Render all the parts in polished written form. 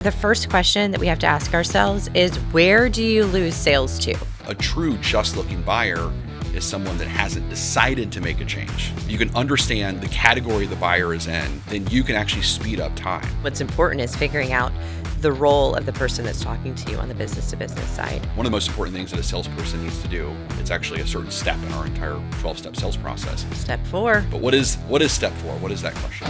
The first question that we have to ask ourselves is, where do you lose sales to? A true just-looking buyer is someone that hasn't decided to make a change. You can understand the category the buyer is in, then you can actually speed up time. What's important is figuring out the role of the person that's talking to you on the business-to-business side. One of the most important things that a salesperson needs to do, it's actually a certain step in our entire 12-step sales process. Step 4. But what is step 4? What is that question?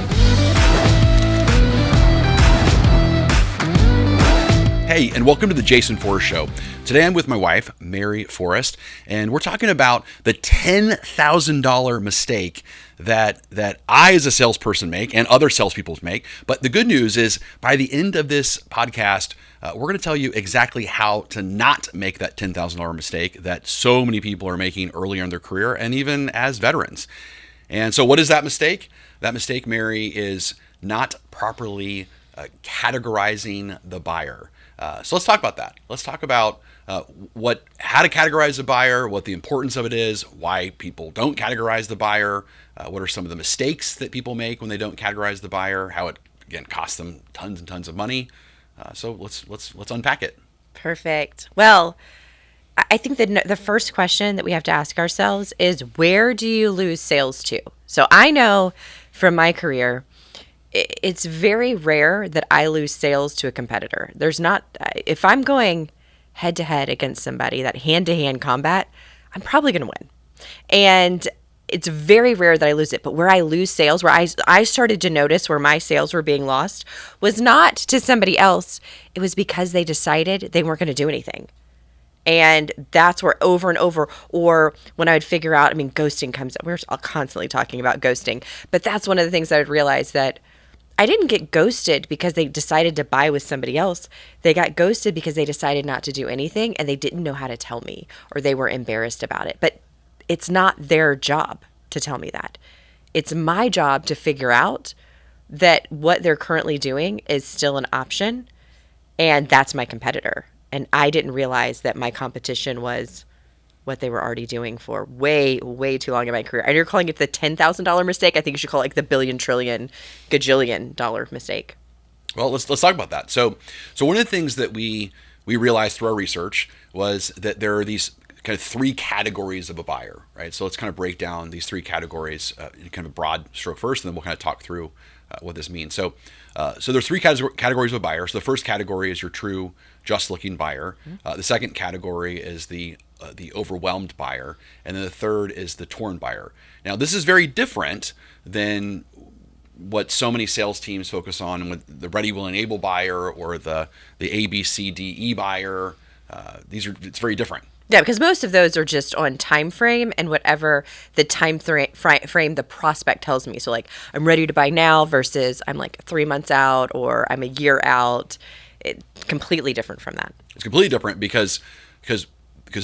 Hey, and welcome to the Jason Forrest Show. Today I'm with my wife, Mary Forrest, and we're talking about the $10,000 mistake that I as a salesperson make and other salespeople make. But the good news is by the end of this podcast, we're going to tell you exactly how to not make that $10,000 mistake that so many people are making earlier in their career and even as veterans. And so what is that mistake? That mistake, Mary, is not properly categorizing the buyer. So let's talk about that. Let's talk about how to categorize a buyer, what the importance of it is, why people don't categorize the buyer, what are some of the mistakes that people make when they don't categorize the buyer, how it again costs them tons and tons of money. So let's unpack it. Perfect. Well, I think that the first question that we have to ask ourselves is, where do you lose sales to? So I know from my career, it's very rare that I lose sales to a competitor. If I'm going head to head against somebody, that hand to hand combat, I'm probably going to win. And it's very rare that I lose it. But where I lose sales, where I started to notice where my sales were being lost, was not to somebody else. It was because they decided they weren't going to do anything. And that's where over and over, or when I would figure out, ghosting comes up. We're constantly talking about ghosting. But that's one of the things I would realize, that I didn't get ghosted because they decided to buy with somebody else. They got ghosted because they decided not to do anything and they didn't know how to tell me, or they were embarrassed about it. But it's not their job to tell me that. It's my job to figure out that what they're currently doing is still an option, and that's my competitor. And I didn't realize that my competition was what they were already doing for way, way too long in my career. And you're calling it the $10,000 mistake. I think you should call it like the billion, trillion, gajillion dollar mistake. Well, let's talk about that. So one of the things that we realized through our research was that there are these kind of three categories of a buyer, right? So let's kind of break down these three categories in kind of a broad stroke first, and then we'll kind of talk through what this means. So there's three categories of a buyer. So the first category is your true just-looking buyer. The second category is the overwhelmed buyer, and then the third is the torn buyer. Now, this is very different than what so many sales teams focus on with the ready, willing, able buyer or the A, B, C, D, E buyer. It's very different. Yeah, because most of those are just on time frame and whatever the time frame the prospect tells me. So like, I'm ready to buy now versus I'm like 3 months out or I'm a year out. It's completely different from that. It's completely different because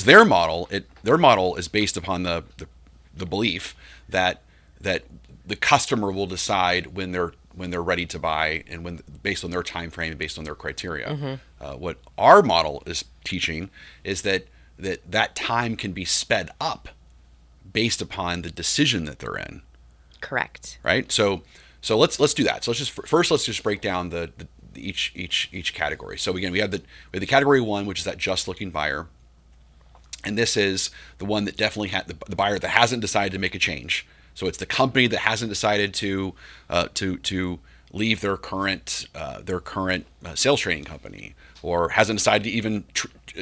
their model is based upon the belief that the customer will decide when they're ready to buy and based on their time frame and based on their criteria. What our model is teaching is that time can be sped up based upon the decision that they're in. Correct. Right. So let's do that. So let's just break down each category. So again, we have the category 1, which is that just looking buyer. And this is the one that definitely had the buyer that hasn't decided to make a change. So it's the company that hasn't decided to leave their current sales training company, or hasn't decided to even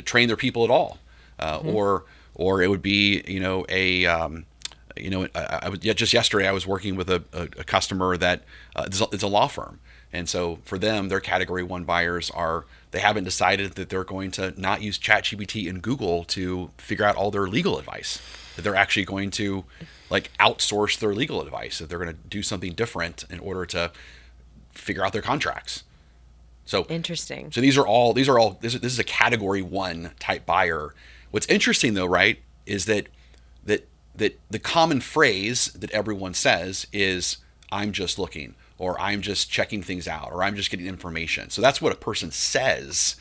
train their people at all, or it would be just yesterday I was working with a customer that it's a law firm. And so for them, their category 1 buyers they haven't decided that they're going to not use ChatGPT and Google to figure out all their legal advice, that they're actually going to like outsource their legal advice, that they're going to do something different in order to figure out their contracts. So interesting. So this is a category 1 type buyer. What's interesting though, right, is that the common phrase that everyone says is, I'm just looking, or I'm just checking things out, or I'm just getting information. So that's what a person says.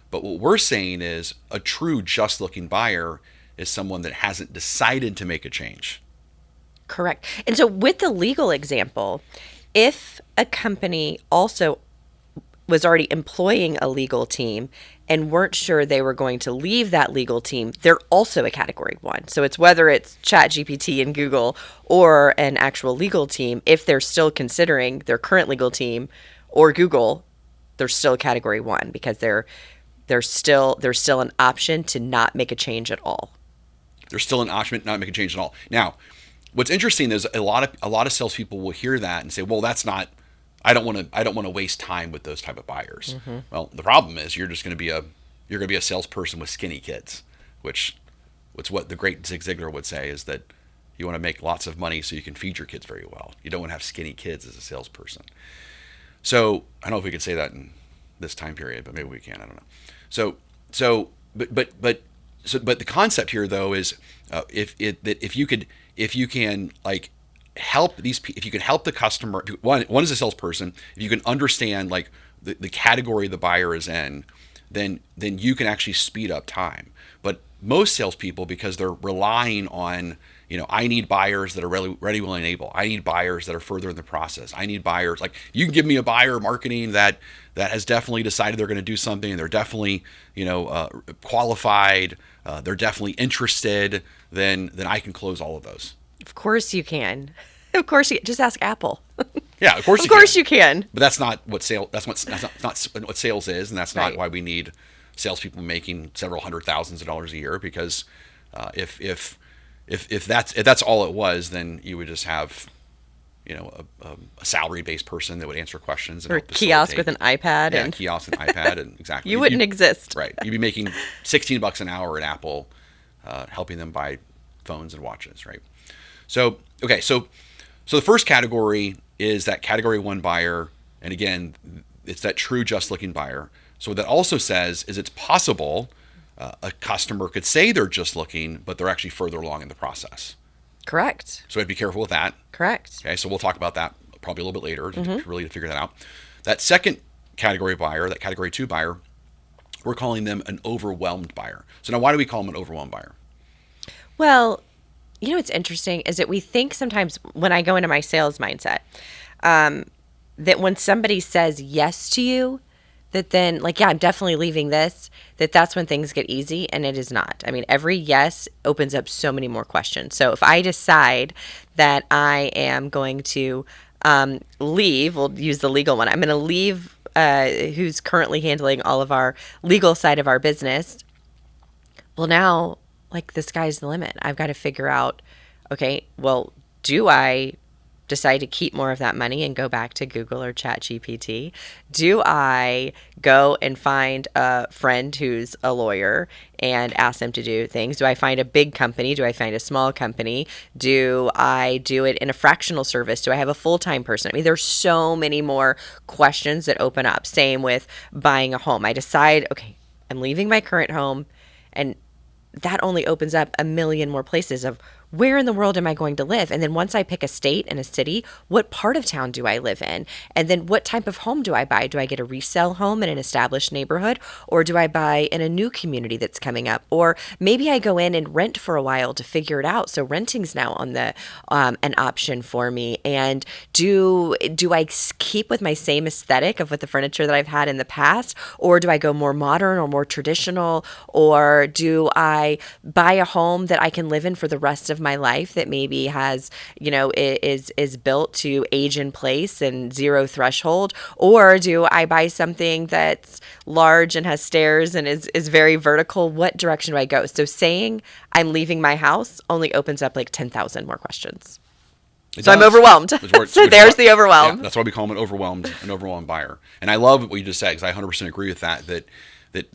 But what we're saying is a true just looking buyer is someone that hasn't decided to make a change. Correct. And so with the legal example, if a company also was already employing a legal team and weren't sure they were going to leave that legal team, they're also a category one. So it's whether it's ChatGPT and Google or an actual legal team, if they're still considering their current legal team or Google, they're still category one because there's still an option to not make a change at all. There's still an option to not make a change at all. Now, what's interesting is a lot of salespeople will hear that and say, "Well, that's not. I don't want to waste time with those type of buyers." Mm-hmm. Well, the problem is you're going to be a salesperson with skinny kids, which it's what the great Zig Ziglar would say is that you want to make lots of money so you can feed your kids very well. You don't want to have skinny kids as a salesperson. So I don't know if we could say that in this time period, but maybe we can. I don't know. But the concept here though is if you can like help these, if you can help the customer, one is a salesperson, if you can understand like the category the buyer is in, then you can actually speed up time. But most salespeople, because they're relying on, I need buyers that are ready, willing, and able. I need buyers that are further in the process. I need buyers like you can give me a buyer marketing that has definitely decided they're going to do something and they're definitely qualified. They're definitely interested. Then I can close all of those. Of course you can. Of course you just ask Apple. Yeah, of course. Of course you can. But that's not what that's not what sales is, and that's not Right. why we need salespeople making several $100,000s a year. Because if that's all it was, then you would just have a salary-based person that would answer questions and Or a help kiosk facilitate. with an iPad. Yeah, And kiosk and iPad, and exactly. you wouldn't exist. Right. You'd be making $16 an hour at Apple, helping them buy phones and watches, right? So, okay, so the first category is that category one buyer, and again, it's that true just looking buyer. So what that also says is it's possible a customer could say they're just looking, but they're actually further along in the process. Correct. So we have to be careful with that. Correct. Okay, so we'll talk about that probably a little bit later to figure that out. That second category buyer, that category two buyer, we're calling them an overwhelmed buyer. So now why do we call them an overwhelmed buyer? Well, what's interesting is that we think sometimes when I go into my sales mindset, that when somebody says yes to you, that then like, yeah, I'm definitely leaving this, that's when things get easy, and it is not. I mean, every yes opens up so many more questions. So if I decide that I am going to leave, we'll use the legal one. I'm going to leave who's currently handling all of our legal side of our business. Well, now, like, the sky's the limit. I've got to figure out, okay, well, do I decide to keep more of that money and go back to Google or ChatGPT? Do I go and find a friend who's a lawyer and ask them to do things? Do I find a big company? Do I find a small company? Do I do it in a fractional service? Do I have a full-time person? I mean, there's so many more questions that open up. Same with buying a home. I decide, okay, I'm leaving my current home, and that only opens up a million more places of where in the world am I going to live? And then once I pick a state and a city, what part of town do I live in? And then what type of home do I buy? Do I get a resale home in an established neighborhood? Or do I buy in a new community that's coming up? Or maybe I go in and rent for a while to figure it out. So renting's now on the an option for me. And do I keep with my same aesthetic of with the furniture that I've had in the past? Or do I go more modern or more traditional? Or do I buy a home that I can live in for the rest of my life that maybe has, is built to age in place and zero threshold? Or do I buy something that's large and has stairs and is very vertical? What direction do I go? So saying I'm leaving my house only opens up like 10,000 more questions. So I'm overwhelmed. So there's the overwhelm. Yeah, that's why we call them an overwhelmed buyer. And I love what you just said, because I 100% agree with that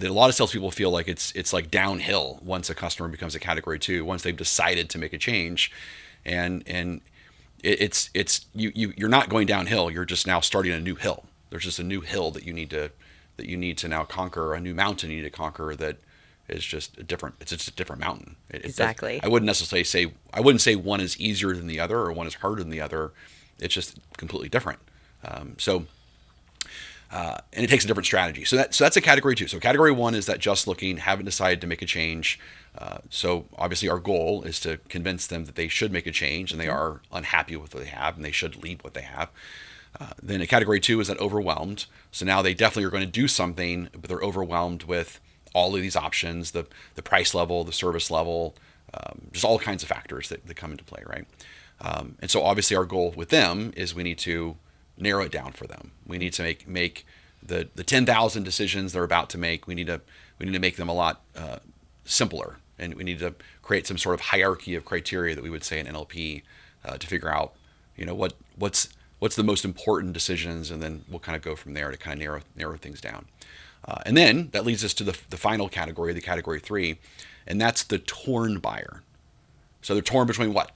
a lot of salespeople feel like it's like downhill once a customer becomes a category two, once they've decided to make a change, and you're not going downhill. You're just now starting a new hill. There's just a new hill that you need to now conquer, a new mountain you need to conquer that is just different. It's just a different mountain. Exactly. I wouldn't necessarily say one is easier than the other or one is harder than the other. It's just completely different. And it takes a different strategy. So that's a category two. So category one is that just looking, haven't decided to make a change. So obviously our goal is to convince them that they should make a change and they are unhappy with what they have and they should leave what they have. Then a category 2 is that overwhelmed. So now they definitely are going to do something, but they're overwhelmed with all of these options, the price level, the service level, just all kinds of factors that come into play, right? And so obviously our goal with them is we need to narrow it down for them. We need to make the 10,000 decisions they're about to make. We need to make them a lot simpler, and we need to create some sort of hierarchy of criteria that we would say in NLP to figure out, what's the most important decisions, and then we'll kind of go from there to kind of narrow things down. And then that leads us to the final category, the category 3, and that's the torn buyer. So they're torn between what?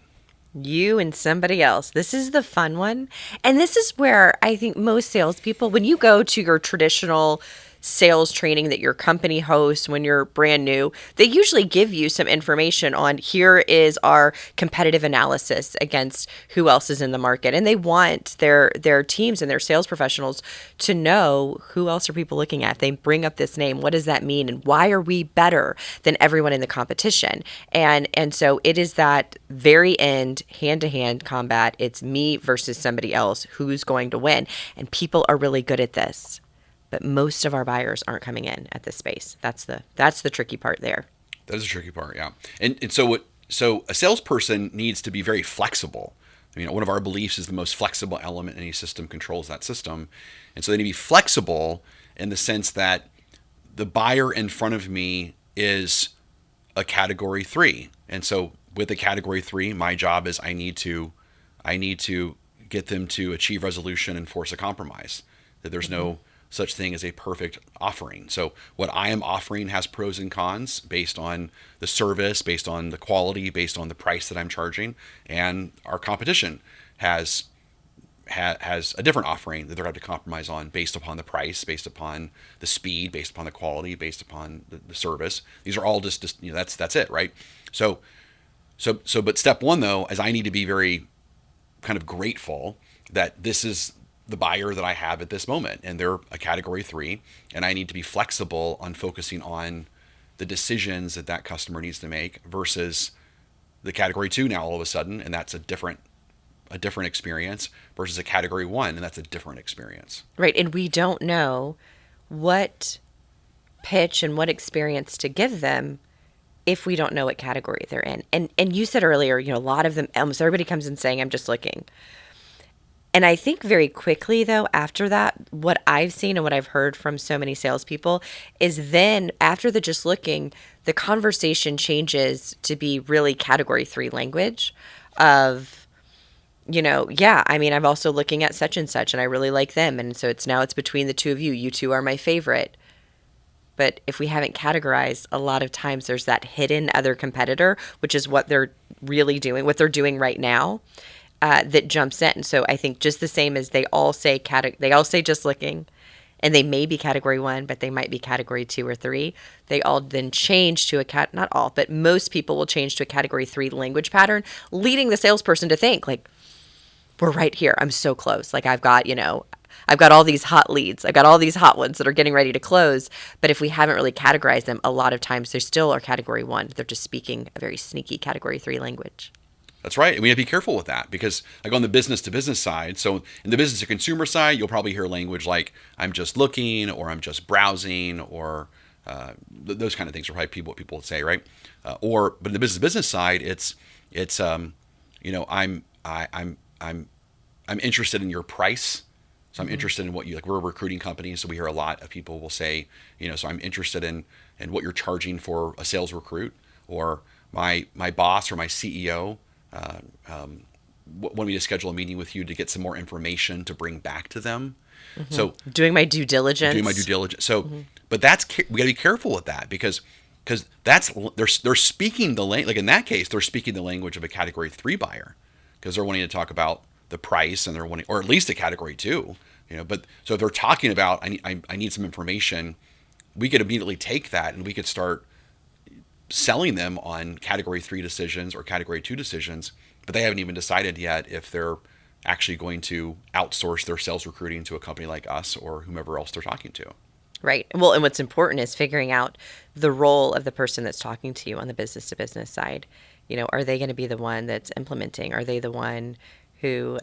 You and somebody else. This is the fun one. And this is where I think most salespeople, when you go to your traditional sales training that your company hosts when you're brand new, they usually give you some information on here is our competitive analysis against who else is in the market. And they want their teams and their sales professionals to know who else are people looking at. They bring up this name. What does that mean? And why are we better than everyone in the competition? And so it is that very end hand-to-hand combat. It's me versus somebody else. Who's going to win? And people are really good at this. But most of our buyers aren't coming in at this space. That's the tricky part there. That is the tricky part, yeah. And so a salesperson needs to be very flexible. One of our beliefs is the most flexible element in any system controls that system. And so they need to be flexible in the sense that the buyer in front of me is a category 3. And so with a category 3, my job is I need to get them to achieve resolution and force a compromise. That there's no such thing as a perfect offering. So what I am offering has pros and cons based on the service, based on the quality, based on the price that I'm charging, and our competition has a different offering that they're going to have to compromise on based upon the price, based upon the speed, based upon the quality, based upon the service. These are all just that's it, right? So but step 1 though is I need to be very kind of grateful that this is the buyer that I have at this moment, and they're a category 3, and I need to be flexible on focusing on the decisions that customer needs to make versus the category 2 now all of a sudden, and that's a different experience versus a category 1, and that's a different experience. Right, and we don't know what pitch and what experience to give them if we don't know what category they're in. And you said earlier, a lot of them, almost everybody comes in saying, I'm just looking. And I think very quickly, though, after that, what I've seen and what I've heard from so many salespeople is then after the just looking, the conversation changes to be really category 3 language of, I'm also looking at such and such and I really like them. And so it's between the two of you. You two are my favorite. But if we haven't categorized, a lot of times there's that hidden other competitor, which is what they're really doing, what they're doing right now. That jumps in. So I think just the same as they all say just looking, and they may be category 1, but they might be category 2 or 3. They all then change to not all, but most people will change to a category 3 language pattern, leading the salesperson to think like, we're right here. I'm so close. Like I've got all these hot leads. I've got all these hot ones that are getting ready to close. But if we haven't really categorized them, a lot of times they still are category 1. They're just speaking a very sneaky category 3 language. That's right. And we have to be careful with that because like on the business to business side, so in the business to consumer side, you'll probably hear language like I'm just looking or I'm just browsing or those kind of things are probably what people would say, right? But in the business to business side, it's I'm interested in your price. So I'm interested in what you like. We're a recruiting company, so we hear a lot of people will say, so I'm interested in what you're charging for a sales recruit, or my boss or my CEO want me to schedule a meeting with you to get some more information to bring back to them. Mm-hmm. So doing my due diligence. So, but we got to be careful with that because they're speaking the language. Like in that case, they're speaking the language of a category 3 buyer because they're wanting to talk about the price and they're wanting, or at least a category 2. But so if they're talking about I need some information, we could immediately take that and we could start selling them on category 3 decisions or category 2 decisions, but they haven't even decided yet if they're actually going to outsource their sales recruiting to a company like us or whomever else they're talking to. Right. Well, and what's important is figuring out the role of the person that's talking to you on the business to business side. Are they going to be the one that's implementing? Are they the one who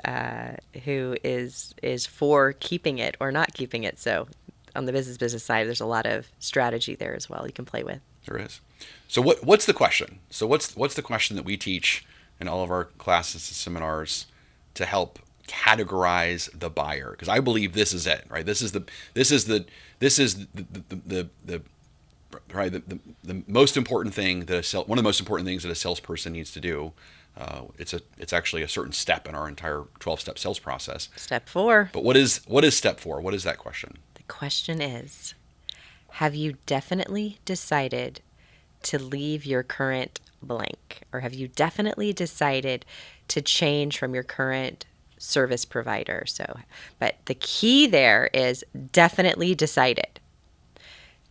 is for keeping it or not keeping it. So on the business side, there's a lot of strategy there as well you can play with. There is. So what's the question? So what's the question that we teach in all of our classes and seminars to help categorize the buyer? Because I believe this is it, right? This is the right, the most important thing that one of the most important things that a salesperson needs to do. It's actually a certain step in our entire 12-step sales process. Step 4. But what is step 4? What is that question? The question is, have you definitely decided to leave your current blank? Or have you definitely decided to change from your current service provider? But the key there is definitely decided.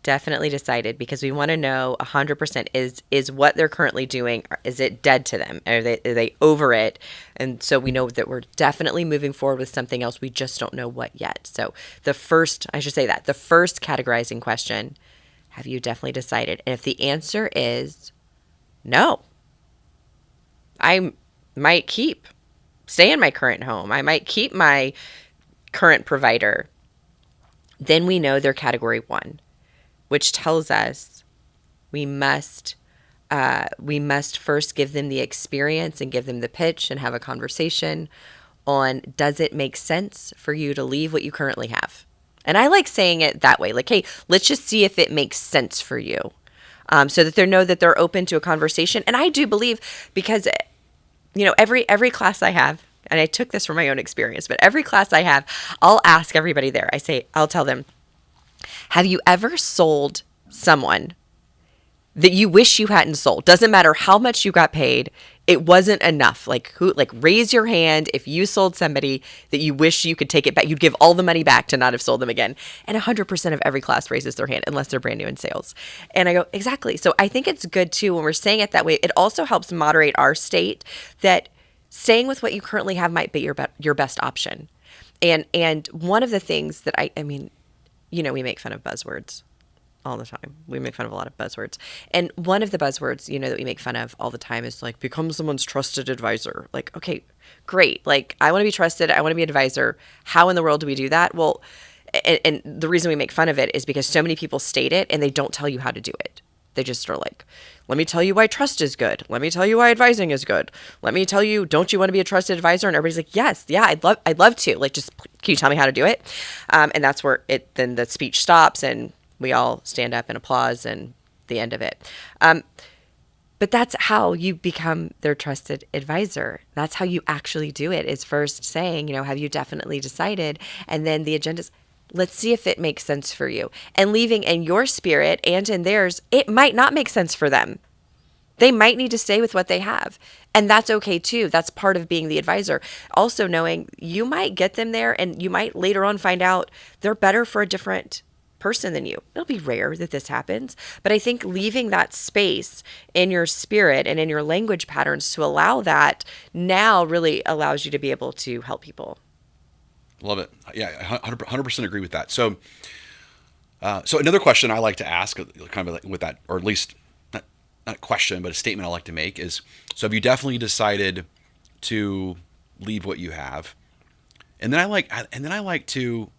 Definitely decided, because we want to know 100% is what they're currently doing, is it dead to them? Are they over it? And so we know that we're definitely moving forward with something else. We just don't know what yet. So the first categorizing question, have you definitely decided? And if the answer is no, I might stay in my current home. I might keep my current provider. Then we know they're category 1. Which tells us we must first give them the experience and give them the pitch and have a conversation on, does it make sense for you to leave what you currently have? And I like saying it that way, like, hey, let's just see if it makes sense for you, so that they know that they're open to a conversation. And I do believe, because every class I have, and I took this from my own experience, but every class I have, I'll ask everybody there. I'll tell them, have you ever sold someone that you wish you hadn't sold? Doesn't matter how much you got paid, it wasn't enough. Raise your hand if you sold somebody that you wish you could take it back. You'd give all the money back to not have sold them again. And 100% of every class raises their hand, unless they're brand new in sales. And I go, exactly. So I think it's good too, when we're saying it that way, it also helps moderate our state that staying with what you currently have might be your best option. And one of the things that I mean, we make fun of buzzwords all the time. We make fun of a lot of buzzwords. And one of the buzzwords, that we make fun of all the time is become someone's trusted advisor. Okay, great. I want to be trusted. I want to be an advisor. How in the world do we do that? Well, and the reason we make fun of it is because so many people state it and they don't tell you how to do it. They just are like, let me tell you why trust is good. Let me tell you why advising is good. Let me tell you, don't you want to be a trusted advisor? And everybody's like, yes, yeah, I'd love to. Just, can you tell me how to do it? And that's where then the speech stops and we all stand up and applause and the end of it. But that's how you become their trusted advisor. That's how you actually do it, is first saying, have you definitely decided? And then the agenda's, let's see if it makes sense for you. And leaving in your spirit and in theirs, it might not make sense for them. They might need to stay with what they have. And that's okay too. That's part of being the advisor. Also knowing you might get them there and you might later on find out they're better for a different person than you. It'll be rare that this happens. But I think leaving that space in your spirit and in your language patterns to allow that now really allows you to be able to help people. Love it. Yeah, 100% agree with that. So another question I like to ask, kind of with that, or at least not a question, but a statement I like to make is, so have you definitely decided to leave what you have? And then I like to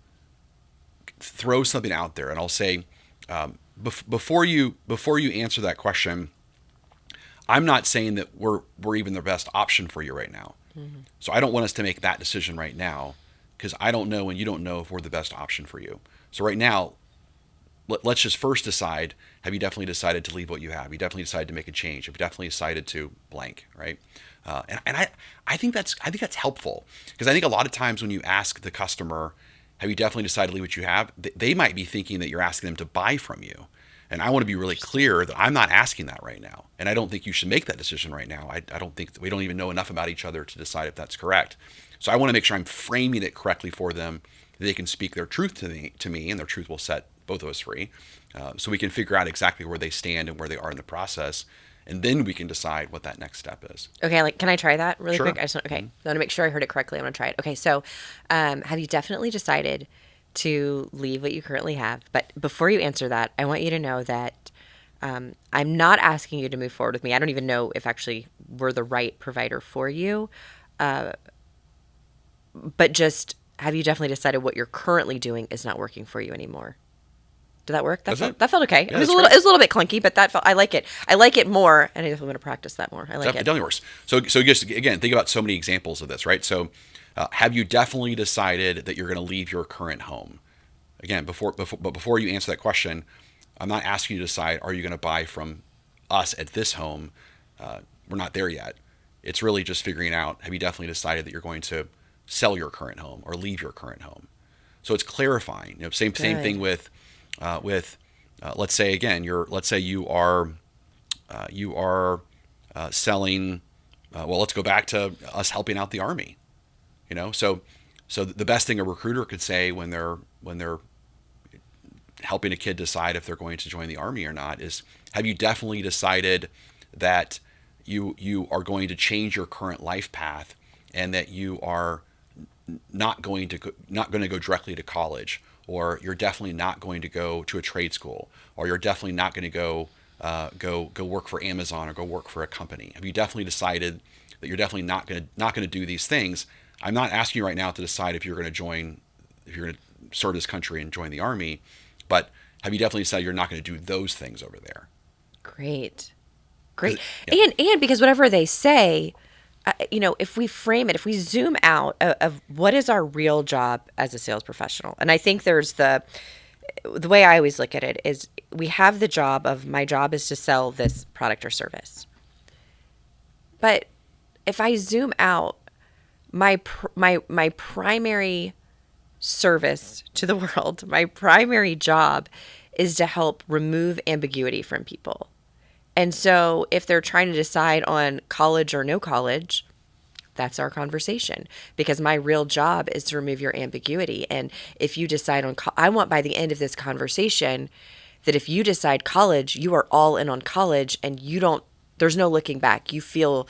throw something out there, and I'll say, before you answer that question, I'm not saying that we're even the best option for you right now. Mm-hmm. So I don't want us to make that decision right now, because I don't know and you don't know if we're the best option for you. So right now, let's just first decide, have you definitely decided to leave what you have? Have you definitely decided to make a change? Have you definitely decided to blank, right? And I think that's helpful, because I think a lot of times when you ask the customer, have you definitely decided to leave what you have? They might be thinking that you're asking them to buy from you. And I want to be really clear that I'm not asking that right now. And I don't think you should make that decision right now. I don't think we don't even know enough about each other to decide if that's correct. So I want to make sure I'm framing it correctly for them, that they can speak their truth to me, and their truth will set both of us free. So we can figure out exactly where they stand and where they are in the process. And then we can decide what that next step is. Okay, can I try that really Sure. quick? I want to make sure I heard it correctly. I'm going to try it. Okay, so have you definitely decided to leave what you currently have? But before you answer that, I want you to know that I'm not asking you to move forward with me. I don't even know if actually we're the right provider for you. but just have you definitely decided what you're currently doing is not working for you anymore? Did that work? That's it. That felt okay. Yeah, It was that's a little great. it was a little bit clunky, but that felt I like it. I like it more, and I definitely want to practice that more. I like it. Definitely worse. So just again, think about so many examples of this, right? So, have you definitely decided that you're going to leave your current home? Again, before you answer that question, I'm not asking you to decide, are you going to buy from us at this home? We're not there yet. It's really just figuring out, have you definitely decided that you're going to sell your current home or leave your current home? So it's clarifying. Same thing Good. with let's say again, let's say you are selling. Well, let's go back to us helping out the Army. So the best thing a recruiter could say when they're helping a kid decide if they're going to join the Army or not is, have you definitely decided that you are going to change your current life path, and that you are not going to go directly to college, or you're definitely not going to go to a trade school, or you're definitely not going to go work for Amazon or go work for a company? Have you definitely decided that you're definitely not going to do these things? I'm not asking you right now to decide if you're going to serve this country and join the Army, but have you definitely decided you're not going to do those things over there? Great. 'Cause Great. yeah, And because whatever they say, if we frame it, if we zoom out of what is our real job as a sales professional, and I think there's the way I always look at it is we have the job of my job is to sell this product or service. But if I zoom out, my primary service to the world, my primary job is to help remove ambiguity from people. And so if they're trying to decide on college or no college, that's our conversation, because my real job is to remove your ambiguity. And if you decide on, I want by the end of this conversation that if you decide college, you are all in on college and there's no looking back. You feel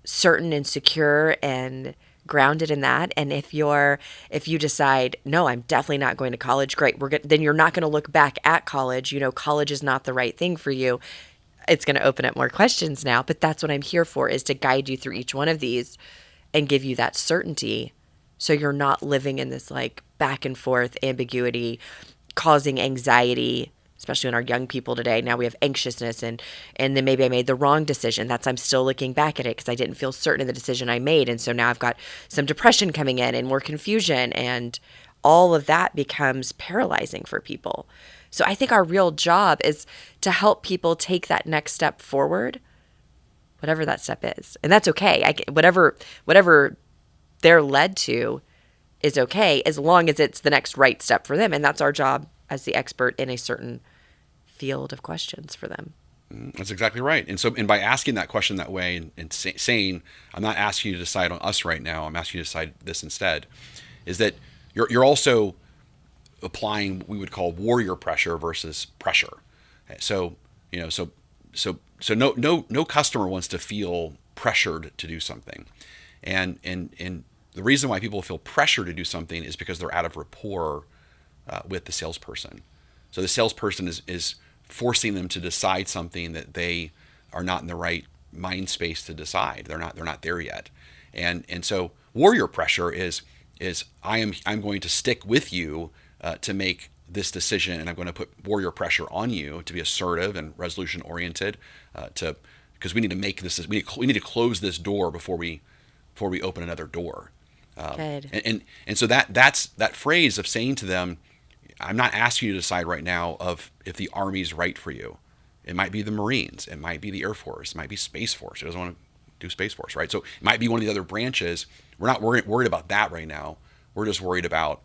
certain and secure and grounded in that. And if you decide, no, I'm definitely not going to college, great. Then you're not going to look back at college. College is not the right thing for you. It's going to open up more questions now, but that's what I'm here for, is to guide you through each one of these and give you that certainty, so you're not living in this like back and forth ambiguity, causing anxiety, especially in our young people today. Now we have anxiousness, and then maybe I made the wrong decision. I'm still looking back at it because I didn't feel certain of the decision I made. And so now I've got some depression coming in and more confusion, and all of that becomes paralyzing for people. So I think our real job is to help people take that next step forward, whatever that step is. And that's okay. Whatever they're led to is okay, as long as it's the next right step for them. And that's our job as the expert in a certain field of questions for them. that's exactly right. And by asking that question that way, and saying, I'm not asking you to decide on us right now, I'm asking you to decide this instead, is that you're also applying what we would call warrior pressure versus pressure. So no customer wants to feel pressured to do something, and the reason why people feel pressure to do something is because they're out of rapport with the salesperson. So the salesperson is forcing them to decide something that they are not in the right mind space to decide. They're not there yet, and so warrior pressure is I'm going to stick with you to make this decision, and I'm going to put warrior pressure on you to be assertive and resolution oriented, because we need to make this, we need to close this door before we open another door. Good. And so that's that phrase of saying to them, I'm not asking you to decide right now of if the Army's right for you. It might be the Marines, it might be the Air Force, it might be Space Force. Who doesn't want to do Space Force, right? So it might be one of the other branches. We're not worried about that right now. We're just worried about,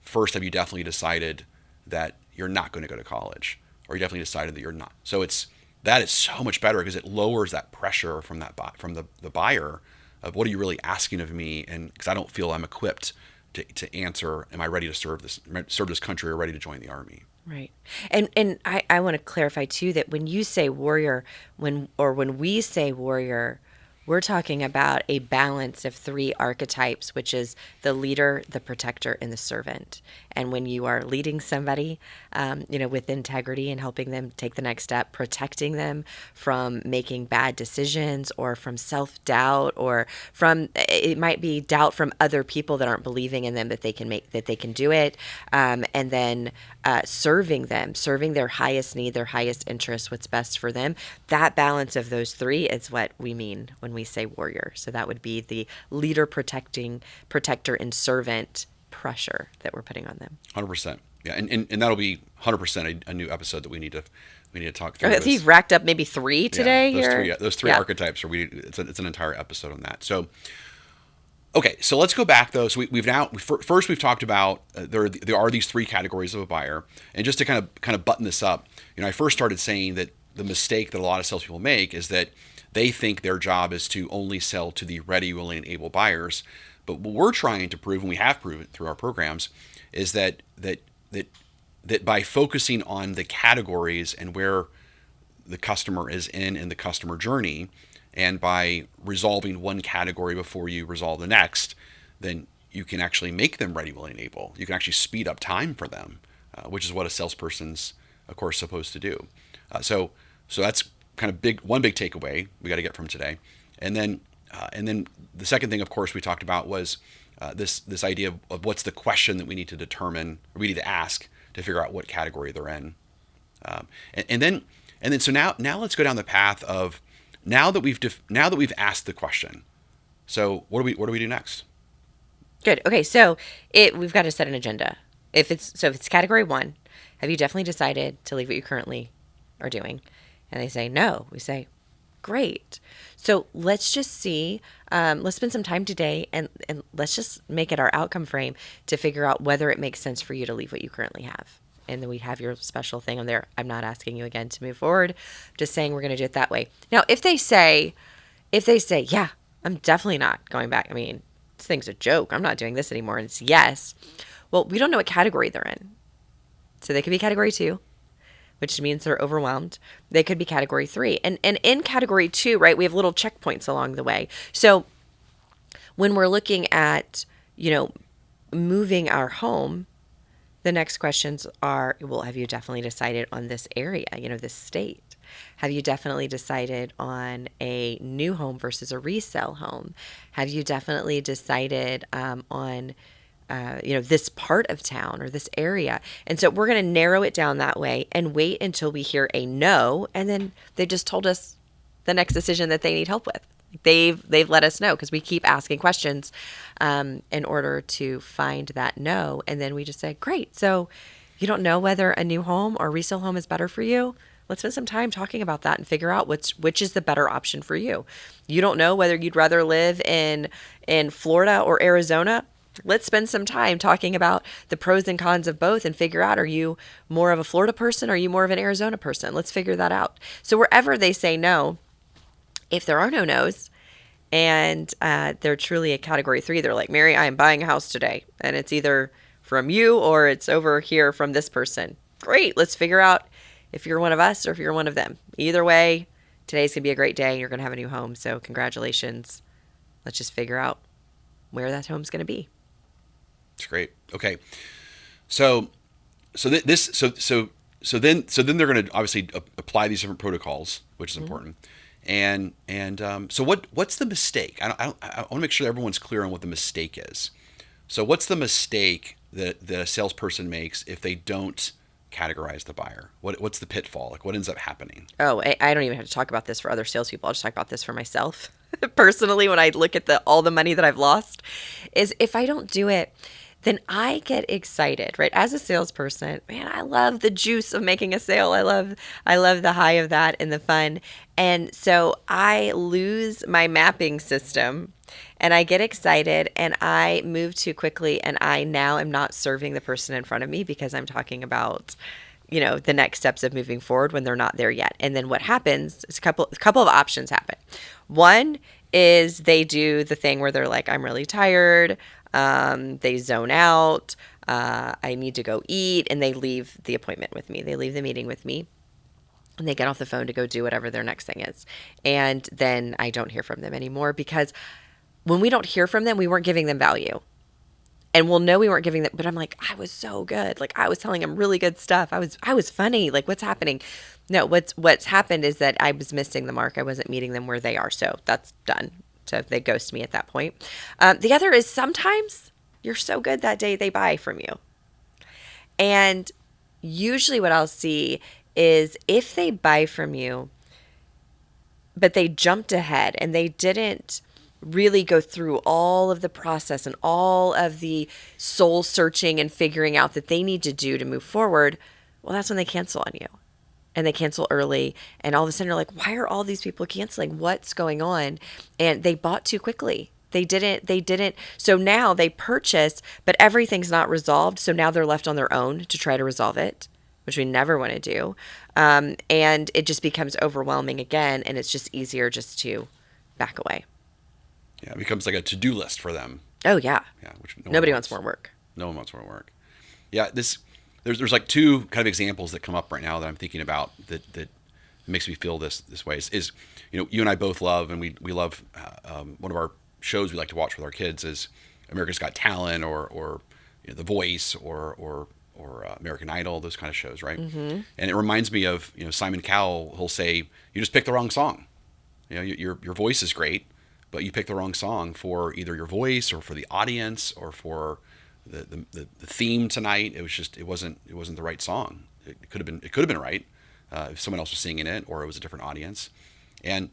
first, have you definitely decided that you're not going to go to college, or you definitely decided that you're not? So that is so much better, because it lowers that pressure from the buyer of, what are you really asking of me? And because I don't feel I'm equipped to answer, am I ready to serve this country, or ready to join the Army? Right. And I want to clarify too that when you say warrior, when we say warrior, We're talking about a balance of three archetypes, which is the leader, the protector, and the servant. And when you are leading somebody, with integrity and helping them take the next step, protecting them from making bad decisions or from self-doubt, or from, it might be doubt from other people that aren't believing in them that they can do it. And then serving them, serving their highest need, their highest interest, what's best for them. That balance of those three is what we mean when we say warrior. So that would be the leader, protector, and servant pressure that we're putting on them. 100%. Yeah, and that'll be 100% a new episode that we need to talk through. Okay, you've racked up maybe three today. Those three archetypes it's an entire episode on that. So, okay, so let's go back though. So we've talked about there are these three categories of a buyer, and just to kind of button this up, I first started saying that the mistake that a lot of salespeople make is that they think their job is to only sell to the ready, willing, and able buyers. But what we're trying to prove, and we have proven through our programs, is that by focusing on the categories and where the customer is in the customer journey, and by resolving one category before you resolve the next, then you can actually make them ready, willing, and able. You can actually speed up time for them, which is what a salesperson's, of course, supposed to do. So that's kind of one big takeaway we got to get from today. And then the second thing, of course, we talked about was this idea of what's the question that we need to determine, or we need to ask to figure out what category they're in. And then so now let's go down the path of now that we've asked the question. So what do we do next? Good. Okay, so we've got to set an agenda. If it's category 1, have you definitely decided to leave what you currently are doing? And they say no. We say, great. So let's just see, let's spend some time today and let's just make it our outcome frame to figure out whether it makes sense for you to leave what you currently have. And then we have your special thing on there. I'm not asking you again to move forward, just saying we're going to do it that way. Now, if they say, yeah, I'm definitely not going back. I mean, this thing's a joke. I'm not doing this anymore. And it's yes. Well, we don't know what category they're in. So they could be category 2. Which means they're overwhelmed. They could be category 3. And in category 2, right, we have little checkpoints along the way. So when we're looking at, moving our home, the next questions are, well, have you definitely decided on this area, this state? Have you definitely decided on a new home versus a resale home? Have you definitely decided on this part of town or this area? And so we're going to narrow it down that way and wait until we hear a no. And then they just told us the next decision that they need help with. They've let us know, because we keep asking questions in order to find that no. And then we just say, great. So you don't know whether a new home or resale home is better for you? Let's spend some time talking about that and figure out which is the better option for you. You don't know whether you'd rather live in Florida or Arizona? Let's spend some time talking about the pros and cons of both and figure out, are you more of a Florida person or are you more of an Arizona person? Let's figure that out. So wherever they say no, if there are no no's and they're truly a category 3, they're like, Mary, I am buying a house today and it's either from you or it's over here from this person. Great. Let's figure out if you're one of us or if you're one of them. Either way, today's going to be a great day. You're going to have a new home. So congratulations. Let's just figure out where that home's going to be. It's great. Okay. So then they're going to obviously apply these different protocols, which is important. And so what's the mistake? I want to make sure that everyone's clear on what the mistake is. So what's the mistake that the salesperson makes if they don't categorize the buyer? What's the pitfall? Like, what ends up happening? Oh, I don't even have to talk about this for other salespeople. I'll just talk about this for myself. Personally, when I look at all the money that I've lost, is if I don't do it, then I get excited, right? As a salesperson, man, I love the juice of making a sale. I love the high of that and the fun. And so I lose my mapping system and I get excited and I move too quickly, and I now am not serving the person in front of me because I'm talking about, the next steps of moving forward when they're not there yet. And then what happens is a couple of options happen. One is they do the thing where they're like, I'm really tired. They zone out. I need to go eat, and they leave the appointment with me. They leave the meeting with me. and they get off the phone to go do whatever their next thing is. And then I don't hear from them anymore, because when we don't hear from them, we weren't giving them value. And we'll know we weren't giving them, but I'm like, I was so good. Like, I was telling them really good stuff. I was funny. Like, what's happening? No, what's happened is that I was missing the mark. I wasn't meeting them where they are. So that's done. So they ghost me at that point. The other is, sometimes you're so good that day, they buy from you. And usually what I'll see is, if they buy from you, but they jumped ahead and they didn't really go through all of the process and all of the soul searching and figuring out that they need to do to move forward, well, that's when they cancel on you. And they cancel early. And all of a sudden you're like, why are all these people canceling? What's going on? And they bought too quickly. They didn't. So now they purchase, but everything's not resolved. So now they're left on their own to try to resolve it, which we never want to do. And it just becomes overwhelming again. And it's just easier just to back away. Yeah, it becomes like a to-do list for them. Oh, yeah. Yeah, which nobody wants more work. No one wants more work. Yeah, there's like two kind of examples that come up right now that I'm thinking about that makes me feel this way. Is you and I both love, and we love one of our shows we like to watch with our kids is America's Got Talent, or The Voice, or American Idol, those kind of shows, right? Mm-hmm. And it reminds me of Simon Cowell. He'll say, you just picked the wrong song. Your voice is great, but you picked the wrong song for either your voice or for the audience or for the theme tonight. It wasn't the right song. It could have been right if someone else was singing it, or it was a different audience. And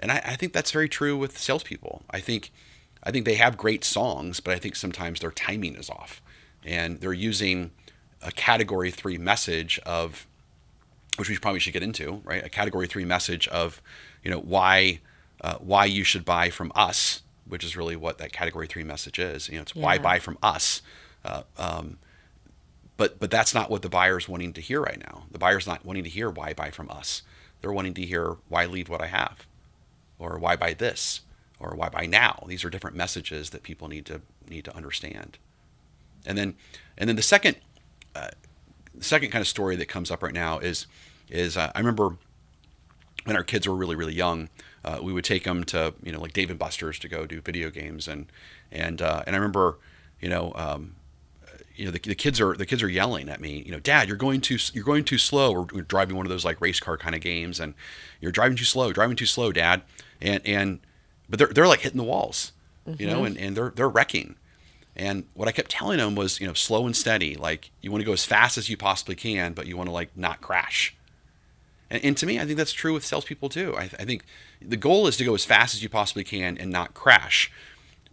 I think that's very true with salespeople. I think they have great songs, but I think sometimes their timing is off, and they're using a category 3 message of, which we probably should get into, right? A category 3 message of, why you should buy from us, which is really what that category 3 message is. It's why buy from us. But that's not what the buyer's wanting to hear right now. The buyer's not wanting to hear why buy from us. They're wanting to hear why leave what I have, or why buy this, or why buy now. These are different messages that people need to understand. And then the second kind of story that comes up right now is I remember when our kids were really, really young, we would take them to like Dave and Buster's to go do video games, and I remember the kids are yelling at me, Dad, you're going too slow. We're driving one of those like race car kind of games, and you're driving too slow, Dad. But they're like hitting the walls, Mm-hmm. and they're wrecking. And what I kept telling them was, slow and steady. Like, you want to go as fast as you possibly can, but you want to like not crash. And to me, I think that's true with salespeople too. I think the goal is to go as fast as you possibly can and not crash.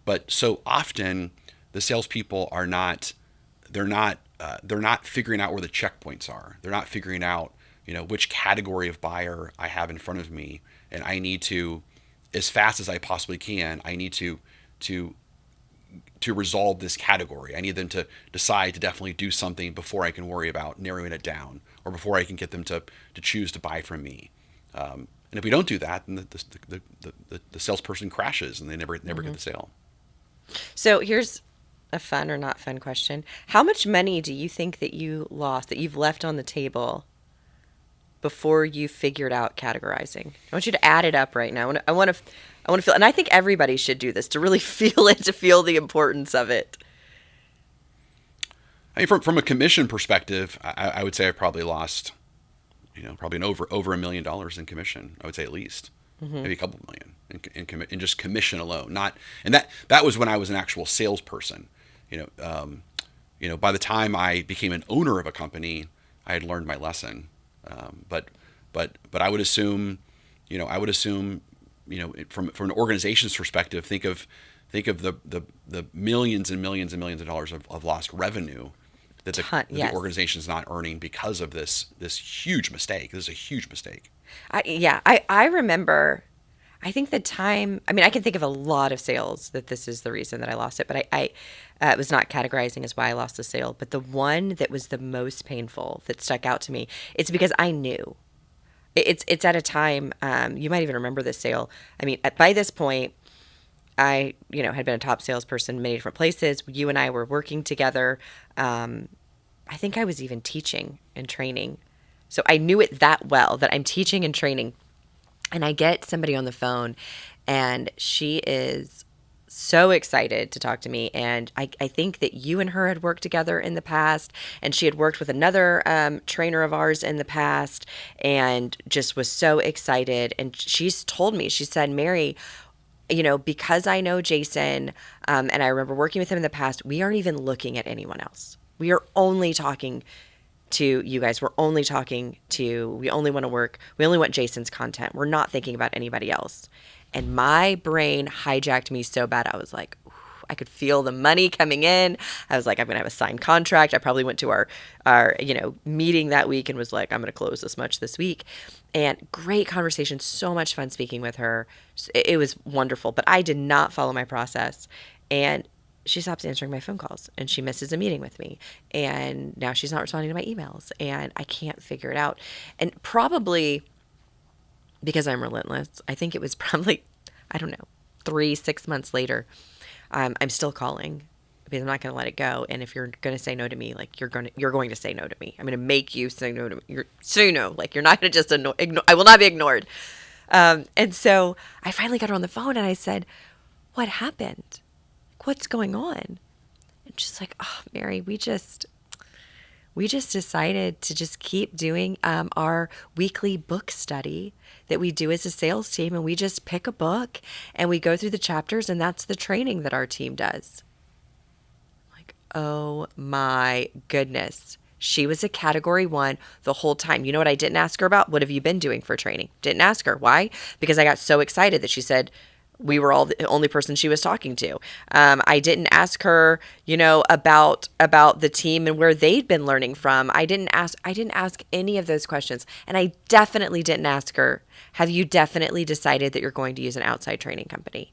But so often, the salespeople are not. They're not figuring out where the checkpoints are. They're not figuring out, which category of buyer I have in front of me, and I need to, as fast as I possibly can, I need to resolve this category. I need them to decide to definitely do something before I can worry about narrowing it down, or before I can get them to choose to buy from me. And if we don't do that, then the salesperson crashes and they never get the sale. So here's a fun or not fun question. How much money do you think that you lost, that you've left on the table before you figured out categorizing? I want you to add it up right now. I want to feel, and I think everybody should do this to really feel it, to feel the importance of it. I mean, from a commission perspective, I would say I probably lost, probably over $1 million in commission. I would say at least, maybe a couple million in just commission alone. And that was when I was an actual salesperson. By the time I became an owner of a company, I had learned my lesson. But I would assume, from an organization's perspective, think of the millions and millions and millions of dollars of lost revenue that the organization's not earning because of this huge mistake. This is a huge mistake. I remember, I think the time, I mean, I can think of a lot of sales that this is the reason that I lost it, but it was not categorizing is why I lost the sale. But the one that was the most painful, that stuck out to me, it's because I knew. It's at a time, you might even remember this sale. I mean, by this point, I, had been a top salesperson in many different places. You and I were working together. I think I was even teaching and training So I knew it that well that I'm teaching and training. And I get somebody on the phone, and she is so excited to talk to me. And I think that you and her had worked together in the past, and she had worked with another trainer of ours in the past, and just was so excited. And she's told me, she said, Mary, because I know Jason, and I remember working with him in the past, we aren't even looking at anyone else. We are only talking to you guys. We only want to work. We only want Jason's content. We're not thinking about anybody else. And my brain hijacked me so bad. I was like, I could feel the money coming in. I was like, I'm going to have a signed contract. I probably went to our meeting that week and was like, I'm going to close this much this week. And great conversation. So much fun speaking with her. It was wonderful, but I did not follow my process. And she stops answering my phone calls, and she misses a meeting with me. And now she's not responding to my emails, and I can't figure it out. And probably because I'm relentless, I think it was probably, I don't know, 3-6 months later, I'm still calling because I'm not going to let it go. And if you're going to say no to me, like you're going to say no to me. I'm going to make you say no to me. Like you're not going to just ignore. I will not be ignored. And so I finally got her on the phone, and I said, what happened? What's going on? And she's like, oh, Mary, we just decided to just keep doing our weekly book study that we do as a sales team. And we just pick a book and we go through the chapters, and that's the training that our team does. Like, oh my goodness. She was a category 1 the whole time. You know what I didn't ask her about? What have you been doing for training? Didn't ask her. Why? Because I got so excited that she said, we were all the only person she was talking to. I didn't ask her, about the team and where they'd been learning from. I didn't ask any of those questions. And I definitely didn't ask her, have you definitely decided that you're going to use an outside training company?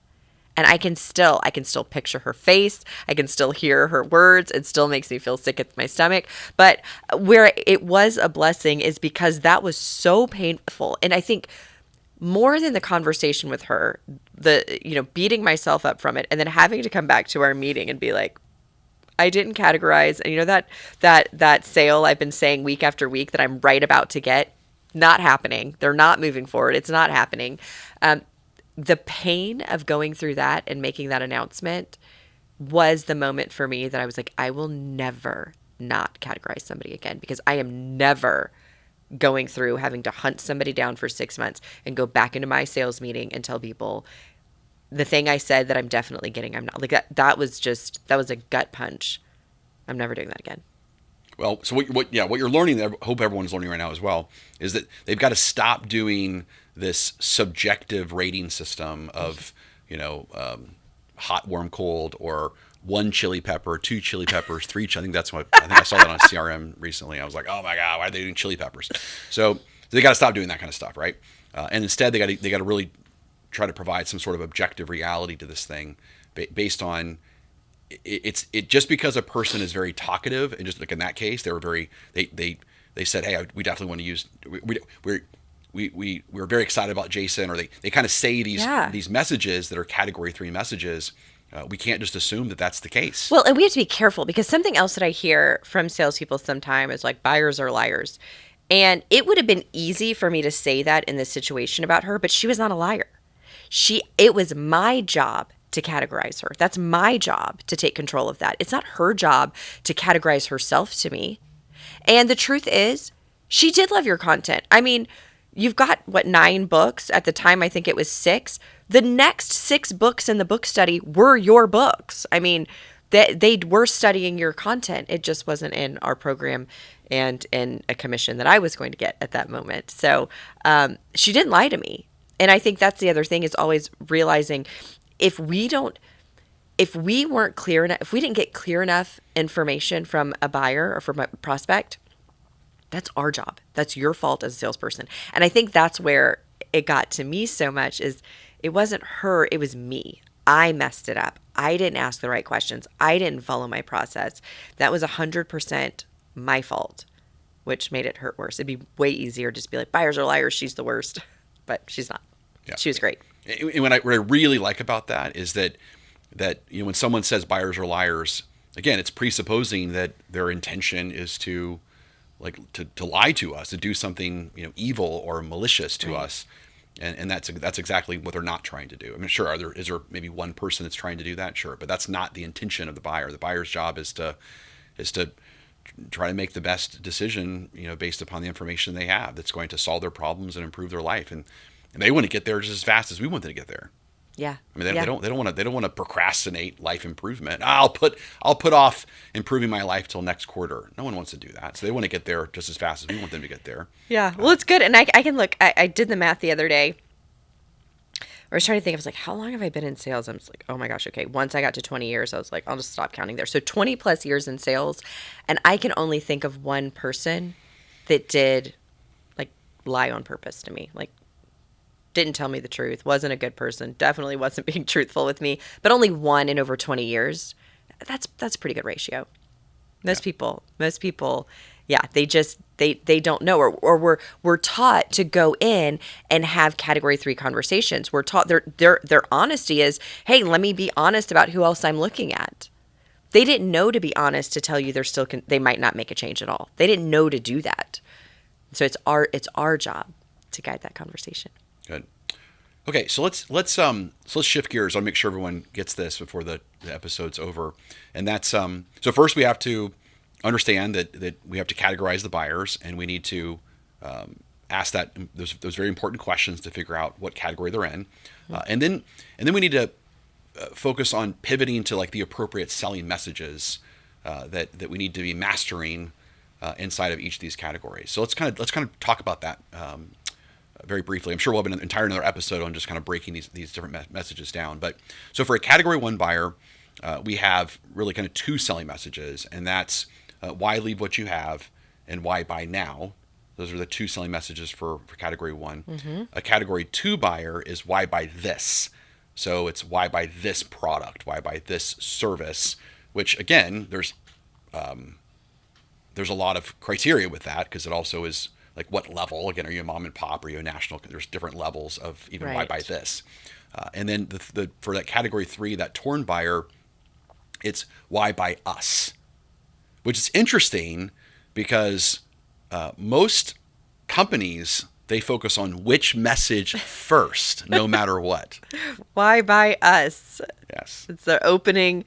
And I can still picture her face. I can still hear her words. It still makes me feel sick at my stomach. But where it was a blessing is because that was so painful. And I think more than the conversation with her, beating myself up from it, and then having to come back to our meeting and be like, I didn't categorize. And that sale I've been saying week after week that I'm right about to get, not happening. They're not moving forward. It's not happening. The pain of going through that and making that announcement was the moment for me that I was like, I will never not categorize somebody again, because I am never going through having to hunt somebody down for 6 months and go back into my sales meeting and tell people the thing I said that I'm definitely getting, I'm not. Like that was a gut punch. I'm never doing that again. Well, so what you're learning, I hope everyone's learning right now as well, is that they've got to stop doing this subjective rating system of, hot, warm, cold, or 1 chili pepper, 2 chili peppers, 3. I think I saw that on CRM recently. I was like, oh my God, why are they doing chili peppers? So they got to stop doing that kind of stuff, right? And instead, they got to really try to provide some sort of objective reality to this thing, based on it. Just because a person is very talkative, and just like in that case, they said, hey, we definitely want to use we're very excited about Jason, or they kind of say these messages that are category 3 messages. We can't just assume that that's the case. Well, and we have to be careful, because something else that I hear from salespeople sometimes is like, buyers are liars. And it would have been easy for me to say that in this situation about her, but she was not a liar. It was my job to categorize her. That's my job to take control of that. It's not her job to categorize herself to me. And the truth is, she did love your content. I mean, you've got, 9 books? At the time, I think it was 6. The next 6 books in the book study were your books. I mean, they were studying your content. It just wasn't in our program and in a commission that I was going to get at that moment. So she didn't lie to me. And I think that's the other thing, is always realizing if we weren't clear enough, if we didn't get clear enough information from a buyer or from a prospect, that's our job. That's your fault as a salesperson. And I think that's where it got to me so much, is it wasn't her, it was me. I messed it up. I didn't ask the right questions. I didn't follow my process. That was 100% my fault, which made it hurt worse. It'd be way easier to just be like, buyers are liars, she's the worst. But she's not. Yeah. She was great. And what I really like about that is that when someone says buyers are liars, again, it's presupposing that their intention is to to lie to us, to do something evil or malicious to us, and that's exactly what they're not trying to do. I mean, sure, is there maybe one person that's trying to do that? Sure, but that's not the intention of the buyer. The buyer's job is to try to make the best decision, based upon the information they have that's going to solve their problems and improve their life, and they want to get there just as fast as we want them to get there. Yeah. I mean, they don't want to procrastinate life improvement. I'll put off improving my life till next quarter. No one wants to do that. So they want to get there just as fast as we want them to get there. Yeah. Well, it's good. And I can look, I did the math the other day. I was trying to think, I was like, how long have I been in sales? I'm just like, oh my gosh. Okay. Once I got to 20 years, I was like, I'll just stop counting there. So 20 plus years in sales. And I can only think of one person that did like lie on purpose to me. Like, didn't tell me the truth, wasn't a good person, definitely wasn't being truthful with me, but only one in over 20 years. That's a pretty good ratio. Most people, yeah, they don't know, or we're taught to go in and have category 3 conversations. We're taught their honesty is, hey, let me be honest about who else I'm looking at. They didn't know to be honest to tell you they might not make a change at all. They didn't know to do that. So it's our job to guide that conversation. Good. Okay, so let's shift gears. I'll make sure everyone gets this before the episode's over. And that's so first we have to understand that we have to categorize the buyers, and we need to ask those very important questions to figure out what category they're in, and then we need to focus on pivoting to like the appropriate selling messages that we need to be mastering inside of each of these categories. So let's kind of talk about that. Very briefly. I'm sure we'll have an entire another episode on just kind of breaking these different messages down. But so for a category 1 buyer, we have really kind of 2 selling messages, and that's why leave what you have and why buy now. Those are the 2 selling messages for category 1. Mm-hmm. A category 2 buyer is why buy this. So it's why buy this product, why buy this service, which again, there's a lot of criteria with that, because it also is like what level. Again, are you a mom and pop? Are you a national? There's different levels of even why buy this. And then for that category 3, that torn buyer, it's why buy us, which is interesting because most companies, they focus on which message first, no matter what. Why buy us? Yes. It's the opening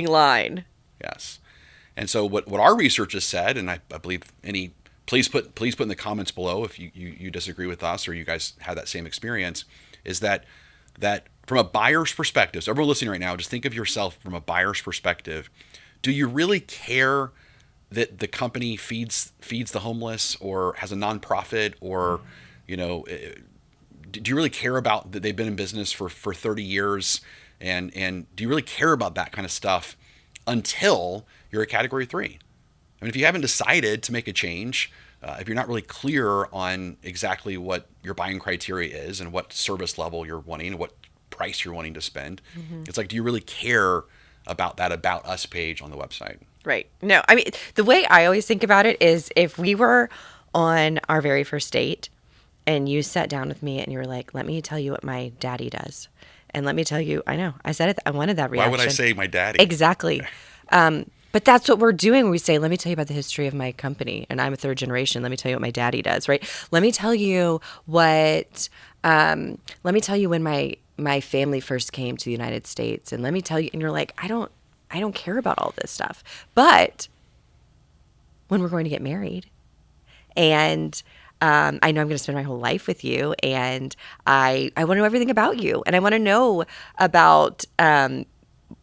line. Yes. And so what our research has said, and I believe please put in the comments below if you disagree with us or you guys have that same experience, is that from a buyer's perspective, so everyone listening right now, just think of yourself from a buyer's perspective. Do you really care that the company feeds the homeless or has a nonprofit, or do you really care about that they've been in business for 30 years, and do you really care about that kind of stuff until you're a category 3? I mean, if you haven't decided to make a change, if you're not really clear on exactly what your buying criteria is and what service level you're wanting, what price you're wanting to spend, it's like, do you really care about that About Us page on the website? Right. No, I mean, the way I always think about it is, if we were on our very first date and you sat down with me and you were like, let me tell you what my daddy does. And let me tell you, I know, I said it, I wanted that reaction. Why would I say my daddy? Exactly. But that's what we're doing when we say, let me tell you about the history of my company, and I'm a 3rd generation. Let me tell you what my daddy does, right? Let me tell you let me tell you when my family first came to the United States, and let me tell you, and you're like, I don't care about all this stuff. But when we're going to get married, and I know I'm going to spend my whole life with you, and I want to know everything about you, and I want to know about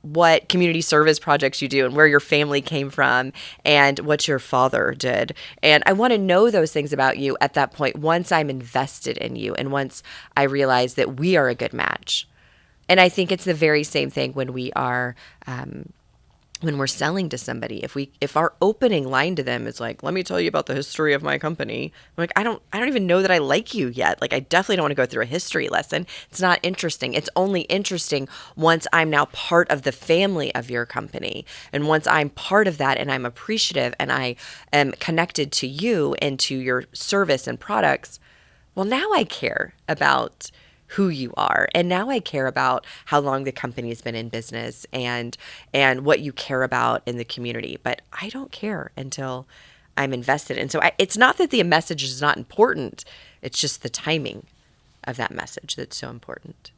what community service projects you do and where your family came from and what your father did. And I want to know those things about you at that point, once I'm invested in you and once I realize that we are a good match. And I think it's the very same thing when we are when we're selling to somebody. If our opening line to them is like, let me tell you about the history of my company, I'm like, I don't even know that I like you yet. Like, I definitely don't want to go through a history lesson. It's not interesting. It's only interesting once I'm now part of the family of your company. And once I'm part of that and I'm appreciative and I am connected to you and to your service and products, well, now I care about who you are. And now I care about how long the company's been in business and what you care about in the community. But I don't care until I'm invested in. So it's not that the message is not important. It's just the timing of that message that's so important.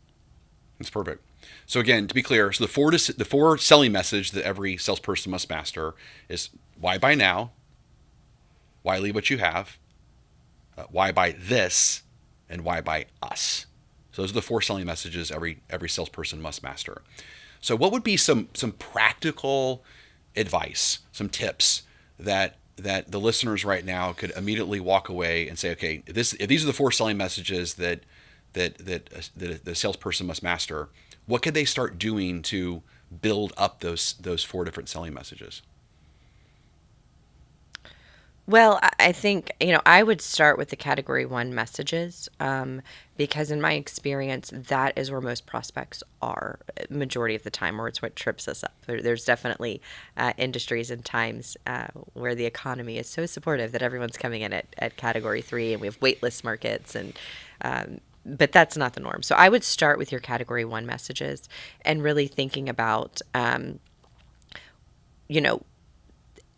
That's perfect. So again, to be clear, so the four selling message that every salesperson must master is why buy now, why leave what you have, why buy this, and why buy us. So those are the four selling messages every salesperson must master. So what would be some practical advice, some tips that the listeners right now could immediately walk away and say, okay, if these are the four selling messages that the salesperson must master, what could they start doing to build up those four different selling messages? Well, I think, I would start with the category one messages, because in my experience, that is where most prospects are majority of the time, or it's what trips us up. There's definitely industries and times where the economy is so supportive that everyone's coming in at category three, and we have waitlist markets, and but that's not the norm. So I would start with your category one messages and really thinking about, you know,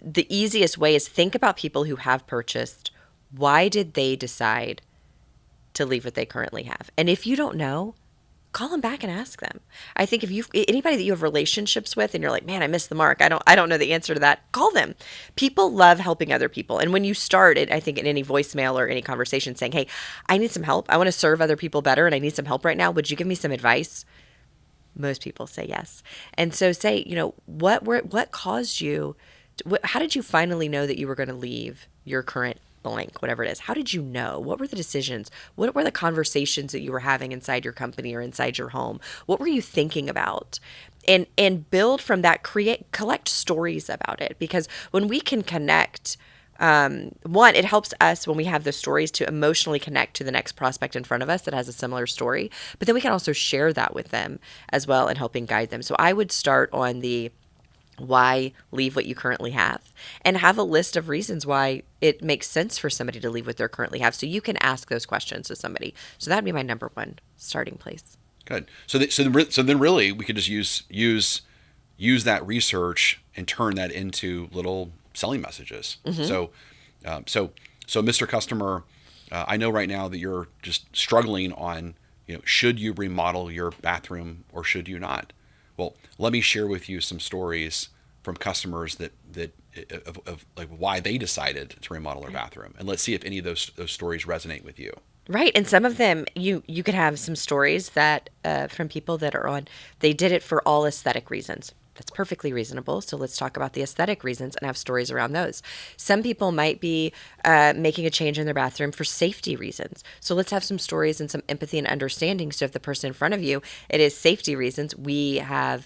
the easiest way is think about people who have purchased. Why did they decide to leave what they currently have? And if you don't know, call them back and ask them. I think if anybody that you have relationships with and you're like, man, I missed the mark, I don't know the answer to that, call them. People love helping other people. And when you start it, I think in any voicemail or any conversation saying, hey, I need some help. I want to serve other people better and I need some help right now. Would you give me some advice? Most people say yes. And so say, what caused you? How did you finally know that you were going to leave your current blank, whatever it is? How did you know? What were the decisions? What were the conversations that you were having inside your company or inside your home? What were you thinking about? And build from that, collect stories about it. Because when we can connect, one, it helps us when we have those stories to emotionally connect to the next prospect in front of us that has a similar story. But then we can also share that with them as well and helping guide them. So I would start on the why leave what you currently have and have a list of reasons why it makes sense for somebody to leave what they currently have. So you can ask those questions to somebody. So that'd be my number one starting place. Good. So then really we could just use that research and turn that into little selling messages. Mm-hmm. So Mr. Customer, I know right now that you're just struggling on, should you remodel your bathroom or should you not? Well, let me share with you some stories from customers that of like why they decided to remodel their bathroom, and let's see if any of those stories resonate with you. Right. And some of them, you could have some stories that from people that are on, they did it for all aesthetic reasons. That's perfectly reasonable. So let's talk about the aesthetic reasons and have stories around those. Some people might be making a change in their bathroom for safety reasons. So let's have some stories and some empathy and understanding. So if the person in front of you, it is safety reasons, you have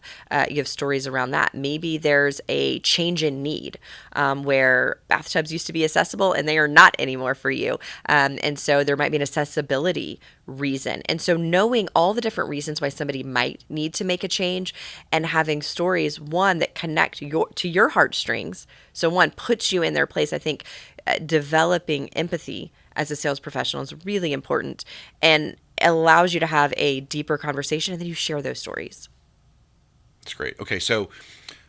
stories around that. Maybe there's a change in need where bathtubs used to be accessible and they are not anymore for you. And so there might be an accessibility reason. And so knowing all the different reasons why somebody might need to make a change and having stories, one, that connect to your heartstrings. So one, puts you in their place. I think developing empathy as a sales professional is really important and allows you to have a deeper conversation, and then you share those stories. That's great. Okay. So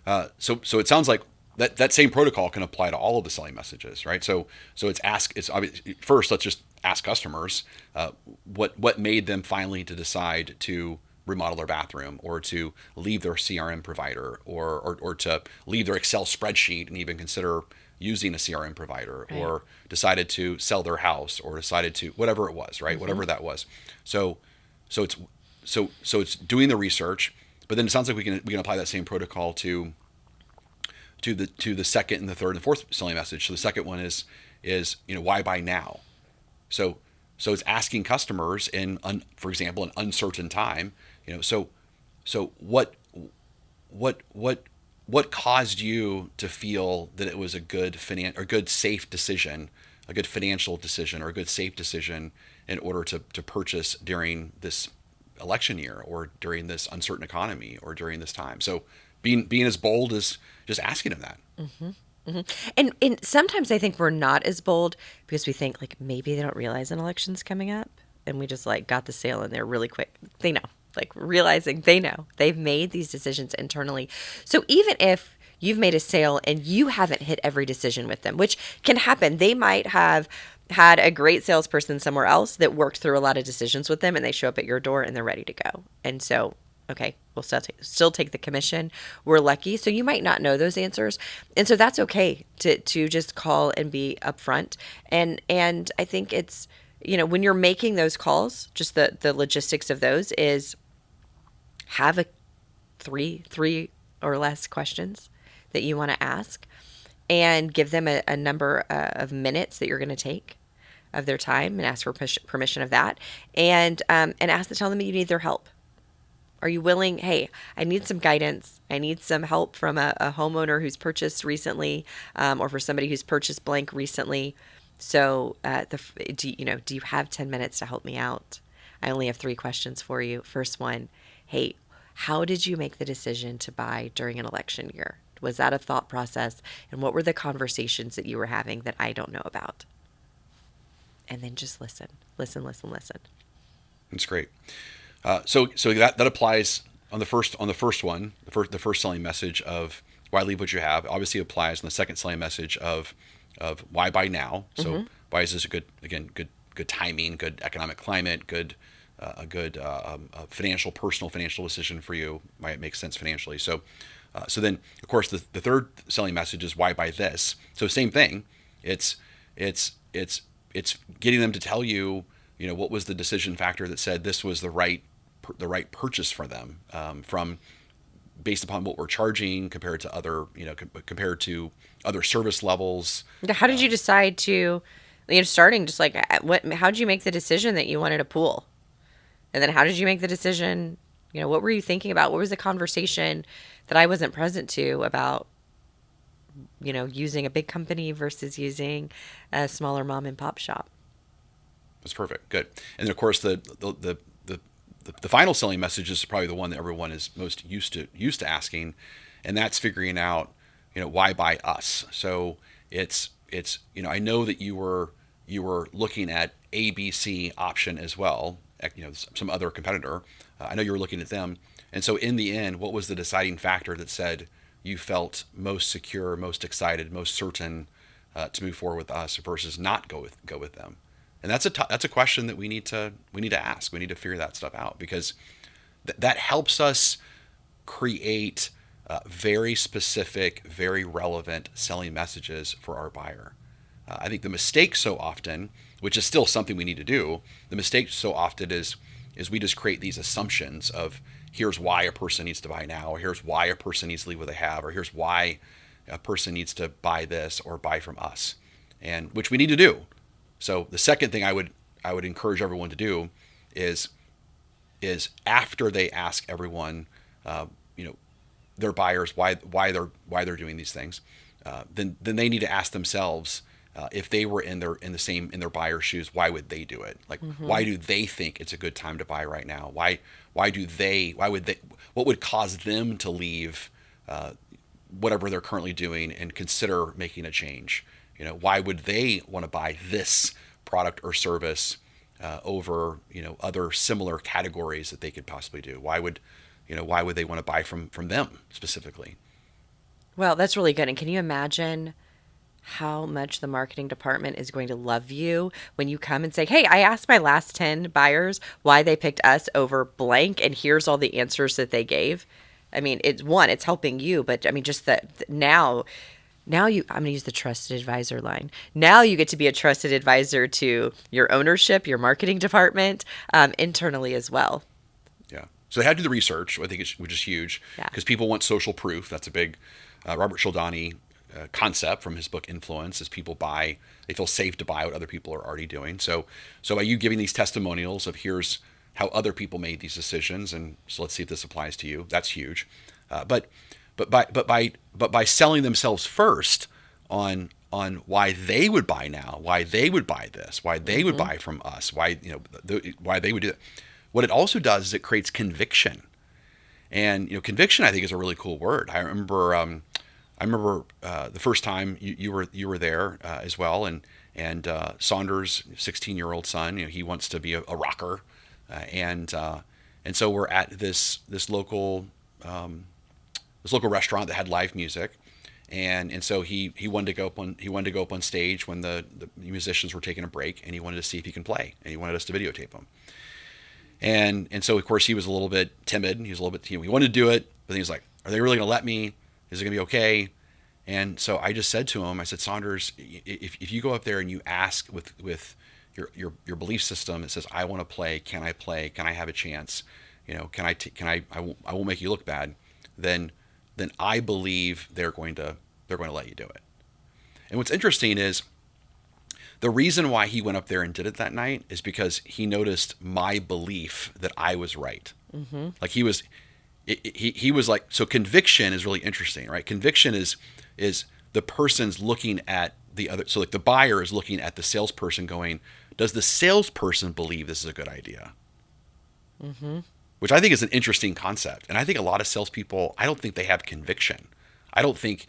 it sounds like that same protocol can apply to all of the selling messages, right? So it's first, let's just ask customers what made them finally to decide to remodel their bathroom or to leave their CRM provider or to leave their Excel spreadsheet and even consider using a CRM provider, right, or decided to sell their house or decided to whatever it was, right? Mm-hmm. Whatever that was. So it's doing the research, but then it sounds like we can apply that same protocol to the second and the third and the fourth selling message. So the second one is why buy now? So it's asking customers for example, an uncertain time, so what caused you to feel that it was a good safe decision, a good financial decision or a good safe decision in order to purchase during this election year or during this uncertain economy or during this time? So being as bold as just asking them that. Mm-hmm. Mm-hmm. And sometimes I think we're not as bold because we think like maybe they don't realize an election's coming up and we just like got the sale in there really quick. They know, like realizing they know they've made these decisions internally. So even if You've made a sale and you haven't hit every decision with them, which can happen. They might have had a great salesperson somewhere else that worked through a lot of decisions with them, and they show up at your door and they're ready to go. And so, okay, we'll still take the commission. We're lucky. So you might not know those answers. And so that's okay to just call and be upfront. And I think it's, when you're making those calls, just the logistics of those is have a three or less questions that you want to ask, and give them a number of minutes that you're going to take of their time, and ask for permission of that, and tell them that you need their help. Are you willing? Hey, I need some guidance. I need some help from a homeowner who's purchased recently, or for somebody who's purchased blank recently. So, do you have 10 minutes to help me out? I only have 3 questions for you. First one, hey, how did you make the decision to buy during an election year? Was that a thought process? And what were the conversations that you were having that I don't know about? And then just listen. That's great. So that applies on the first one, the first selling message of why leave what you have. Obviously applies on the second selling message of why buy now. So why is this a good timing, good economic climate, a good financial, personal financial decision for you? Why it makes sense financially. So then of course the third selling message is why buy this. So same thing. It's getting them to tell you, what was the decision factor that said this was the right purchase for them, from based upon what we're charging compared to other service levels. How did you decide to, starting just like how did you make the decision that you wanted a pool? And then how did you make the decision, what were you thinking about? What was the conversation that I wasn't present to about, using a big company versus using a smaller mom and pop shop? That's perfect. Good. And then of course the final selling message is probably the one that everyone is most used to asking, and that's figuring out, why buy us. So it's I know that you were looking at ABC option as well, some other competitor. I know you were looking at them, and so in the end, what was the deciding factor that said you felt most secure, most excited, most certain to move forward with us versus not go with them? And that's a question that we need to ask. We need to figure that stuff out, because that helps us create very specific, very relevant selling messages for our buyer. I think the mistake so often, which is still something we need to do, the mistake so often is we just create these assumptions of here's why a person needs to buy now, or here's why a person needs to leave what they have, or here's why a person needs to buy this or buy from us, and which we need to do. So the second thing I would encourage everyone to do is after they ask everyone, their buyers why they're doing these things, then they need to ask themselves, if they were in their buyer's shoes, why would they do it? Like, why do they think it's a good time to buy right now? Why would they? What would cause them to leave whatever they're currently doing and consider making a change? Why would they want to buy this product or service over, other similar categories that they could possibly do? Why would they want to buy from them specifically? Well, that's really good. And can you imagine how much the marketing department is going to love you when you come and say, hey, I asked my last 10 buyers why they picked us over blank, and here's all the answers that they gave. I mean, it's helping you, but I mean, just that now I'm going to use the trusted advisor line. Now you get to be a trusted advisor to your ownership, your marketing department, internally as well. Yeah. So they had to do the research, which is huge, because people want social proof. That's a big Robert Cialdini concept from his book Influence, is people they feel safe to buy what other people are already doing. So by you giving these testimonials of here's how other people made these decisions, and so let's see if this applies to you, that's huge. But by selling themselves first on why they would buy now, why they would buy this, why they would buy from us, why they would do that. What it also does is it creates conviction, and conviction I think is a really cool word. I remember the first time you were there as well, and Saunders' 16-year-old son, he wants to be a rocker, and so we're at this local restaurant that had live music, And so he wanted to go up on stage when the musicians were taking a break, and he wanted to see if he can play, and he wanted us to videotape him. And so of course he was a little bit timid. He was a little bit, he wanted to do it, but then he was like, "Are they really going to let me? Is it going to be okay?" And so I just said to him, I said, "Saunders, if you go up there and you ask with your belief system, it says, I want to play. Can I play? Can I have a chance? I won't make you look bad. Then I believe they're going to let you do it." And what's interesting is the reason why he went up there and did it that night is because he noticed my belief that I was right. Mm-hmm. Like he was like, so conviction is really interesting, right? Conviction is the person's looking at the other. So like the buyer is looking at the salesperson going, does the salesperson believe this is a good idea? Mm-hmm. Which I think is an interesting concept. And I think a lot of salespeople, I don't think they have conviction. I don't think,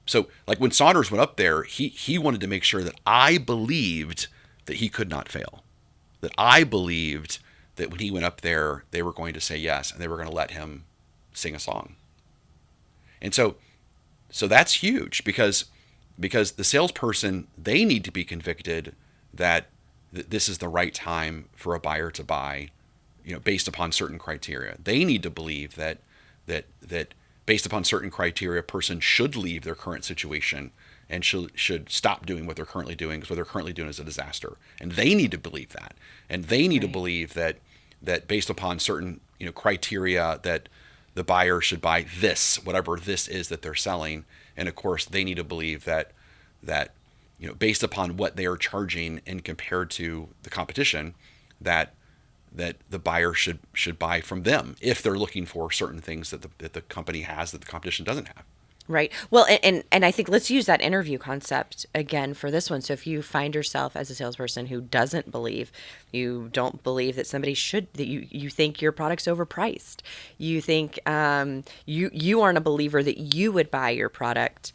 so like when Saunders went up there, he wanted to make sure that I believed that he could not fail. That I believed that when he went up there, they were going to say yes, and they were going to let him sing a song. And so that's huge because the salesperson, they need to be convicted that this is the right time for a buyer to buy, based upon certain criteria. They need to believe that based upon certain criteria, a person should leave their current situation and should stop doing what they're currently doing, because what they're currently doing is a disaster. And they need to believe that. And they need to believe that based upon certain criteria, that the buyer should buy this, whatever this is that they're selling. And of course, they need to believe that based upon what they are charging and compared to the competition, that the buyer should buy from them if they're looking for certain things that the company has that the competition doesn't have. Right. Well, and I think let's use that interview concept again for this one. So if you find yourself as a salesperson who doesn't believe, you don't believe that somebody should, that you think your product's overpriced, you think you aren't a believer that you would buy your product,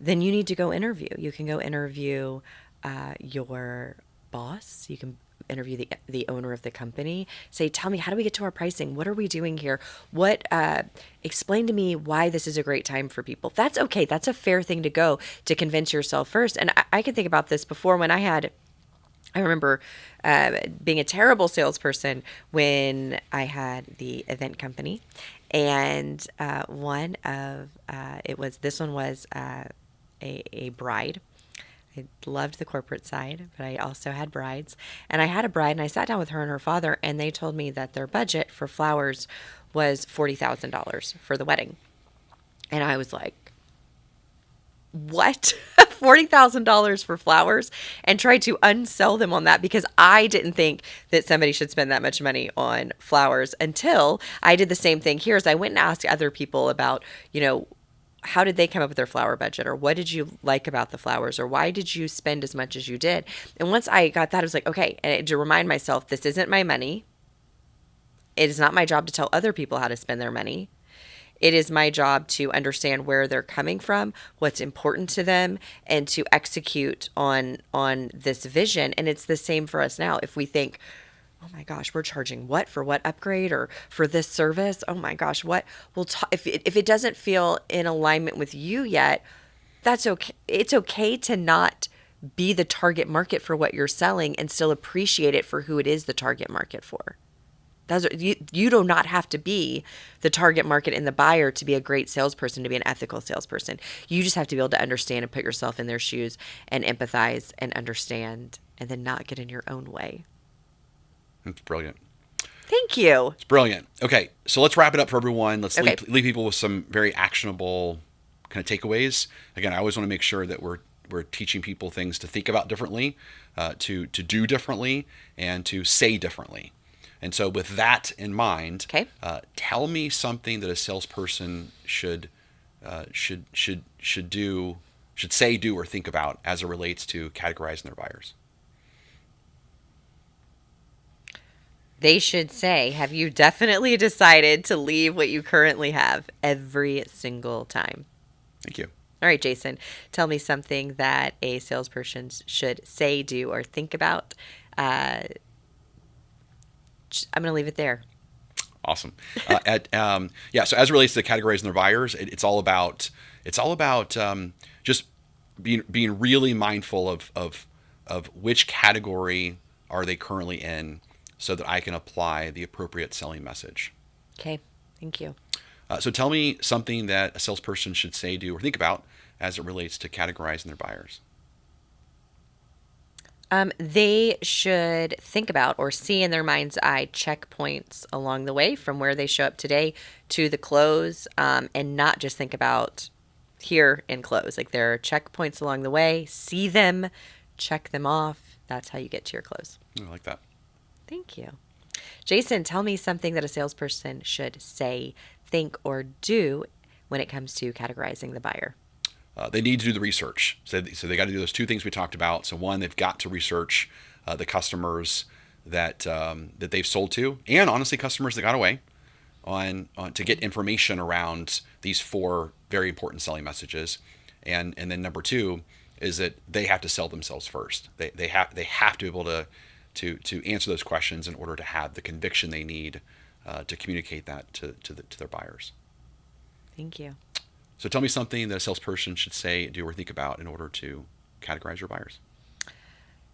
then you need to go interview. You can go interview your boss. You can interview the owner of the company. Say, tell me, how do we get to our pricing? What are we doing here? Explain to me why this is a great time for people. That's okay. That's a fair thing to go to convince yourself first. And I can think about this before when I remember being a terrible salesperson when I had the event company. And one was a bride. I loved the corporate side, but I also had brides. And I had a bride, and I sat down with her and her father, and they told me that their budget for flowers was $40,000 for the wedding. And I was like, what? $40,000 for flowers? And tried to unsell them on that because I didn't think that somebody should spend that much money on flowers until I did the same thing here. As I went and asked other people about, how did they come up with their flower budget, or what did you like about the flowers, or why did you spend as much as you did? And once I got that, I was like, okay, and to remind myself, this isn't my money. It is not my job to tell other people how to spend their money. It is my job to understand where they're coming from, what's important to them, and to execute on this vision. And it's the same for us now. If we think, oh my gosh, we're charging what for what upgrade or for this service? Oh my gosh, what? Well, if it doesn't feel in alignment with you yet, that's okay. It's okay to not be the target market for what you're selling and still appreciate it for who it is the target market for. You do not have to be the target market and the buyer to be a great salesperson, to be an ethical salesperson. You just have to be able to understand and put yourself in their shoes and empathize and understand, and then not get in your own way. It's brilliant. Thank you. It's brilliant. Okay, so let's wrap it up for everyone. Let's leave people with some very actionable kind of takeaways. Again, I always want to make sure that we're teaching people things to think about differently, to do differently, and to say differently. And so with that in mind, tell me something that a salesperson should say, do, or think about as it relates to categorizing their buyers. They should say, have you definitely decided to leave what you currently have every single time? Thank you. All right, Jason, tell me something that a salesperson should say, do, or think about. I'm going to leave it there. Awesome. So as it relates to categorizing their buyers, it's all about It's all about just being really mindful of which category are they currently in, so that I can apply the appropriate selling message. Okay. Thank you. So tell me something that a salesperson should say, do, or think about as it relates to categorizing their buyers. They should think about or see in their mind's eye checkpoints along the way from where they show up today to the close, and not just think about here and close. Like there are checkpoints along the way, see them, check them off. That's how you get to your close. I like that. Thank you. Jason, tell me something that a salesperson should say, think, or do when it comes to categorizing the buyer. They need to do the research. So they got to do those two things we talked about. So one, they've got to research the customers that that they've sold to, and honestly, customers that got away, on to get information around these four very important selling messages. And then number two is that they have to sell themselves first. They have to be able to answer those questions in order to have the conviction they need to communicate that to their buyers. Thank you. So tell me something that a salesperson should say, do, or think about in order to categorize your buyers.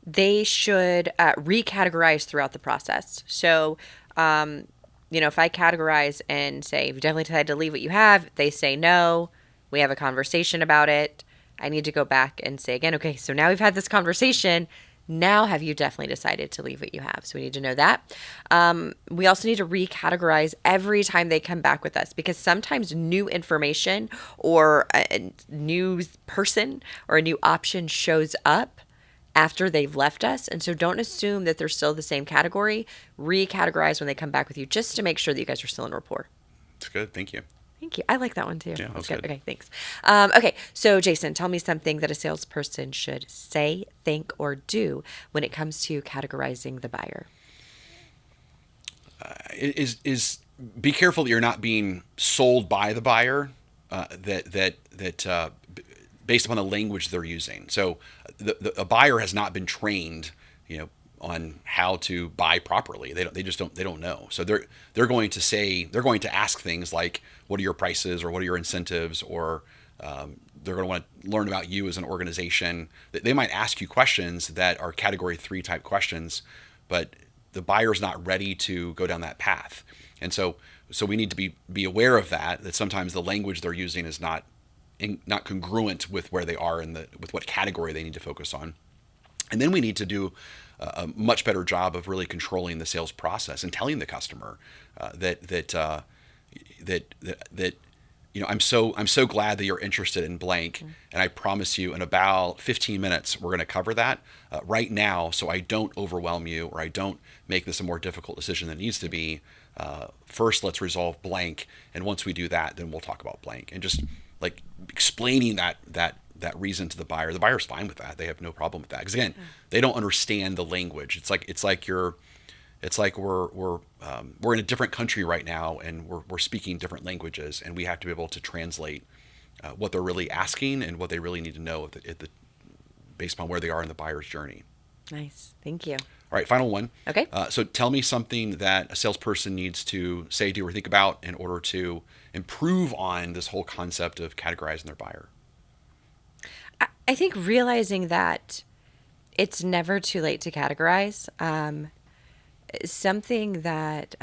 They should recategorize throughout the process. So, if I categorize and say, you've definitely decided to leave what you have, they say no, we have a conversation about it. I need to go back and say again, okay, so now we've had this conversation. Now have you definitely decided to leave what you have? So we need to know that. We also need to recategorize every time they come back with us, because sometimes new information or a new person or a new option shows up after they've left us. And so don't assume that they're still the same category. Recategorize when they come back with you, just to make sure that you guys are still in rapport. That's good. Thank you. Thank you. I like that one too. Yeah, that's good. Okay, thanks. Okay, so Jason, tell me something that a salesperson should say, think, or do when it comes to categorizing the buyer. Is be careful that you're not being sold by the buyer, that based upon the language they're using. So a buyer has not been trained, on how to buy properly. They just don't know. So they're going to ask things like, what are your prices, or what are your incentives, or they're going to want to learn about you as an organization. They might ask you questions that are category 3 type questions, but the buyer's not ready to go down that path. And so we need to be aware of that sometimes the language they're using is not congruent with where they are with what category they need to focus on. And then we need to do a much better job of really controlling the sales process and telling the customer that I'm so glad that you're interested in blank, and I promise you in about 15 minutes we're going to cover that right now, so I don't overwhelm you, or I don't make this a more difficult decision than it needs to be. First, let's resolve blank, and once we do that, then we'll talk about blank. And just like explaining that reason to the buyer. The buyer's fine with that. They have no problem with that, because again, they don't understand the language. It's like we're in a different country right now, and we're speaking different languages, and we have to be able to translate what they're really asking and what they really need to know based upon where they are in the buyer's journey. Nice. Thank you. All right, final one. Okay. So tell me something that a salesperson needs to say, do, or think about in order to improve on this whole concept of categorizing their buyer. I think realizing that it's never too late to categorize. Something that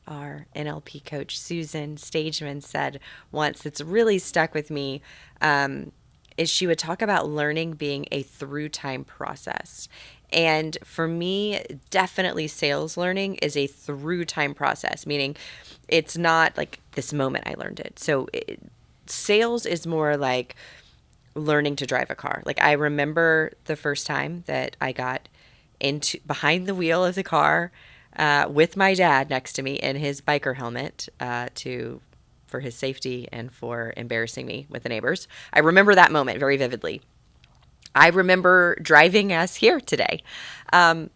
our NLP coach, Susan Stageman, said once that's really stuck with me is she would talk about learning being a through time process. And for me, definitely sales learning is a through time process, meaning it's not like this moment I learned it. So sales is more like learning to drive a car. Like I remember the first time that I got behind the wheel of the car with my dad next to me in his biker helmet for his safety and for embarrassing me with the neighbors. I remember that moment very vividly. I remember driving us here today. But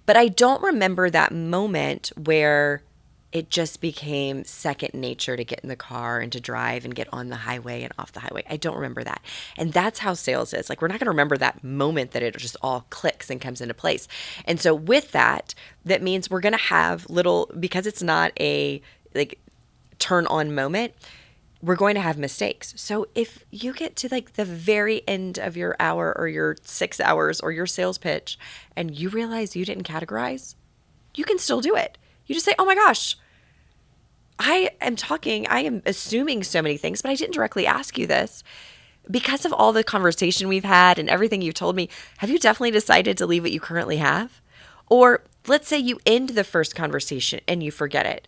I don't remember that moment where it just became second nature to get in the car and to drive and get on the highway and off the highway. I don't remember that. And that's how sales is. Like, we're not going to remember that moment that it just all clicks and comes into place. And so with that, that means we're going to have because it's not a like turn on moment, we're going to have mistakes. So if you get to like the very end of your hour or your 6 hours or your sales pitch and you realize you didn't categorize, you can still do it. You just say, oh my gosh, I am assuming so many things, but I didn't directly ask you this. Because of all the conversation we've had and everything you've told me, have you definitely decided to leave what you currently have? Or let's say you end the first conversation and you forget it.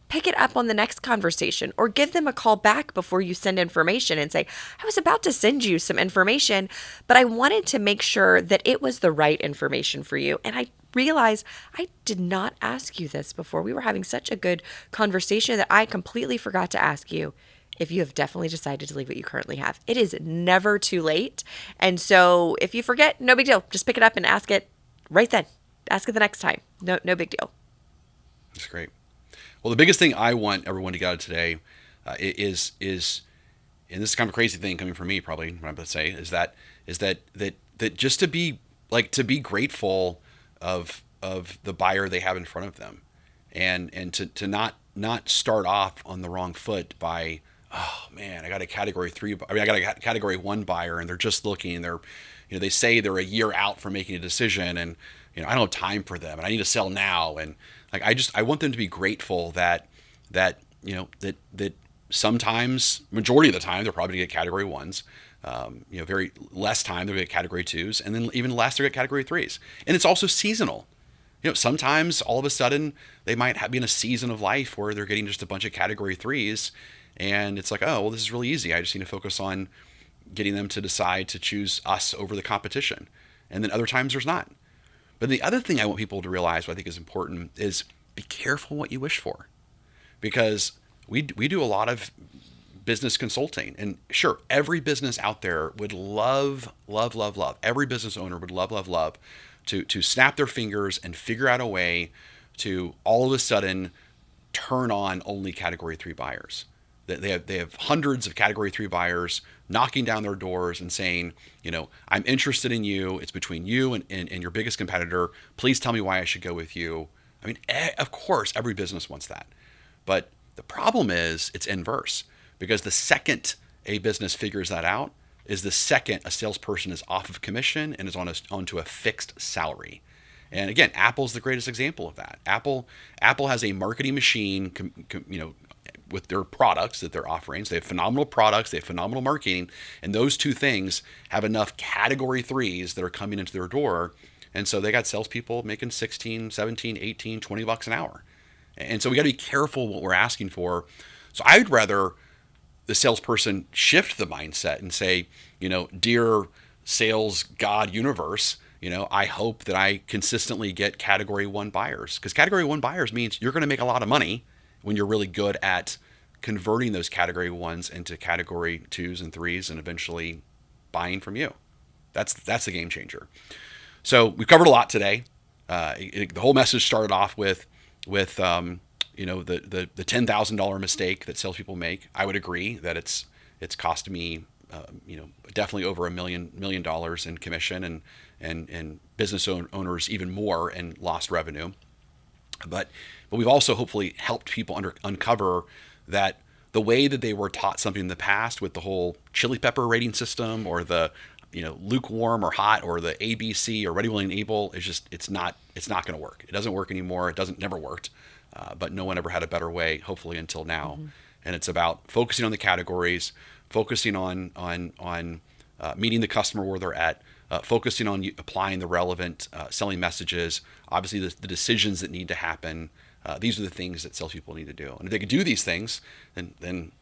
Pick it up on the next conversation or give them a call back before you send information and say, I was about to send you some information, but I wanted to make sure that it was the right information for you. And I realized I did not ask you this before. We were having such a good conversation that I completely forgot to ask you if you have definitely decided to leave what you currently have. It is never too late. And so if you forget, no big deal. Just pick it up and ask it right then. Ask it the next time. No big deal. That's great. Well, the biggest thing I want everyone to get out of today is, and this is kind of a crazy thing coming from me, probably what I'm going to say, is that just to be grateful of the buyer they have in front of them, and to not start off on the wrong foot by, oh man, I got a category 3. I mean, I got a category 1 buyer, and they're just looking. They say they're a year out from making a decision, and I don't have time for them, and I need to sell now. And like, I want them to be grateful that sometimes, majority of the time, they're probably going to get category 1s. Very less time they'll get category 2s, and then even less they'll get category 3s. And it's also seasonal. Sometimes all of a sudden they might be in a season of life where they're getting just a bunch of category 3s, and it's like, oh, well, this is really easy. I just need to focus on getting them to decide to choose us over the competition. And then other times there's not. But the other thing I want people to realize, what I think is important, is be careful what you wish for. Because we do a lot of business consulting. And sure, every business out there would love. Every business owner would love to snap their fingers and figure out a way to all of a sudden turn on only category 3 buyers. They have hundreds of category 3 buyers knocking down their doors and saying, I'm interested in you. It's between you and your biggest competitor. Please tell me why I should go with you. I mean, of course, every business wants that. But the problem is it's inverse, because the second a business figures that out is the second a salesperson is off of commission and is onto a fixed salary. And again, Apple's the greatest example of that. Apple has a marketing machine, with their products that they're offering. So they have phenomenal products, they have phenomenal marketing, and those two things have enough category 3s that are coming into their door. And so they got salespeople making 16, 17, 18, $20 an hour. And so we got to be careful what we're asking for. So I'd rather the salesperson shift the mindset and say, dear sales God universe, I hope that I consistently get category 1 buyers, because category 1 buyers means you're going to make a lot of money when you're really good at converting those category 1s into category 2s and 3s and eventually buying from you. That's the game changer. So we've covered a lot today. The whole message started off with the $10,000 mistake that salespeople make. I would agree that it's cost me definitely over $1 million in commission, and business owners even more in lost revenue. But we've also hopefully helped people uncover that the way that they were taught something in the past with the whole chili pepper rating system, or the lukewarm or hot, or the ABC or ready, willing, and able, is just it's not going to work. It doesn't work anymore. It never worked. But no one ever had a better way, hopefully, until now. Mm-hmm. And it's about focusing on the categories, focusing on meeting the customer where they're at, focusing on applying the relevant selling messages, obviously the decisions that need to happen. These are the things that salespeople need to do. And if they could do these things, then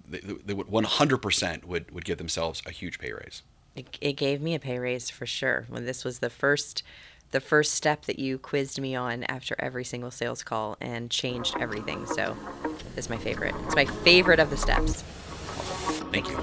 they would 100% would give themselves a huge pay raise. It gave me a pay raise for sure. When this was the first step that you quizzed me on after every single sales call, and changed everything. So it's my favorite. It's my favorite of the steps. Thank you.